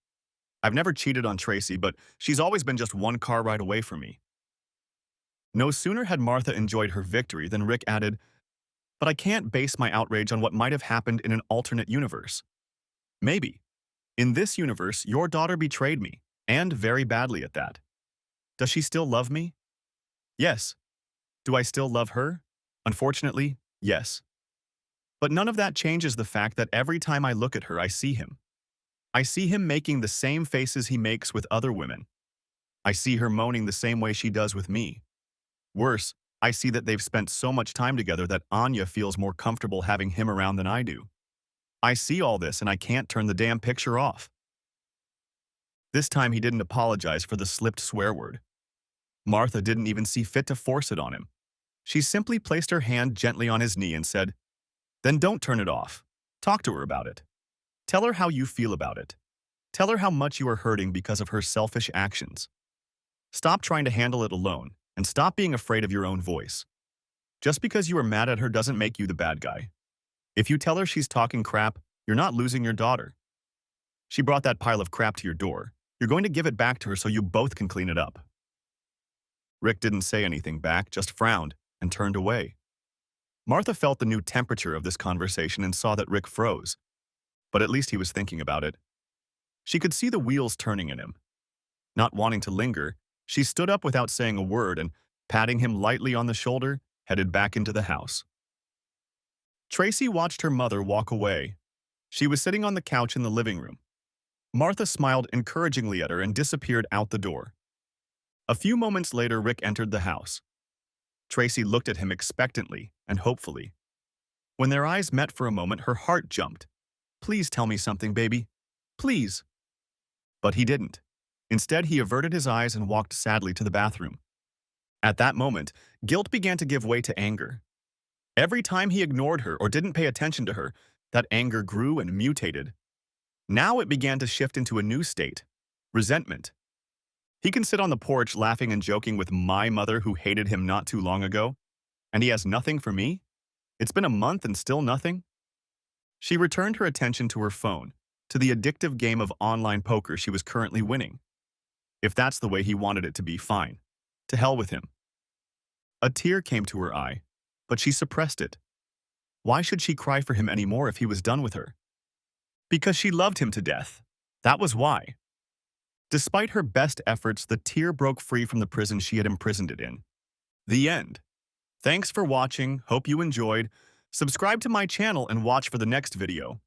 I've never cheated on Tracy, but she's always been just one car ride away from me. No sooner had Martha enjoyed her victory than Rick added, But I can't base my outrage on what might have happened in an alternate universe. Maybe. In this universe, your daughter betrayed me, and very badly at that. Does she still love me? Yes. Do I still love her? Unfortunately, yes. But none of that changes the fact that every time I look at her, I see him. I see him making the same faces he makes with other women. I see her moaning the same way she does with me. Worse, I see that they've spent so much time together that Anya feels more comfortable having him around than I do. I see all this and I can't turn the damn picture off. This time he didn't apologize for the slipped swear word. Martha didn't even see fit to force it on him. She simply placed her hand gently on his knee and said, Then don't turn it off. Talk to her about it. Tell her how you feel about it. Tell her how much you are hurting because of her selfish actions. Stop trying to handle it alone, and stop being afraid of your own voice. Just because you are mad at her doesn't make you the bad guy. If you tell her she's talking crap, you're not losing your daughter. She brought that pile of crap to your door. You're going to give it back to her so you both can clean it up. Rick didn't say anything back, just frowned and turned away. Martha felt the new temperature of this conversation and saw that Rick froze. But at least he was thinking about it. She could see the wheels turning in him. Not wanting to linger, she stood up without saying a word and, patting him lightly on the shoulder, headed back into the house. Tracy watched her mother walk away. She was sitting on the couch in the living room. Martha smiled encouragingly at her and disappeared out the door. A few moments later, Rick entered the house. Tracy looked at him expectantly and hopefully. When their eyes met for a moment, her heart jumped. Please tell me something, baby. Please. But he didn't. Instead, he averted his eyes and walked sadly to the bathroom. At that moment, guilt began to give way to anger. Every time he ignored her or didn't pay attention to her, that anger grew and mutated. Now it began to shift into a new state, resentment. He can sit on the porch laughing and joking with my mother who hated him not too long ago, and he has nothing for me? It's been a month and still nothing? She returned her attention to her phone. to the addictive game of online poker she was currently winning. If that's the way he wanted it to be, fine. To hell with him. A tear came to her eye, but she suppressed it. Why should she cry for him anymore if he was done with her? Because she loved him to death. That was why. Despite her best efforts, the tear broke free from the prison she had imprisoned it in. The end. Thanks for watching, hope you enjoyed. Subscribe to my channel and watch for the next video.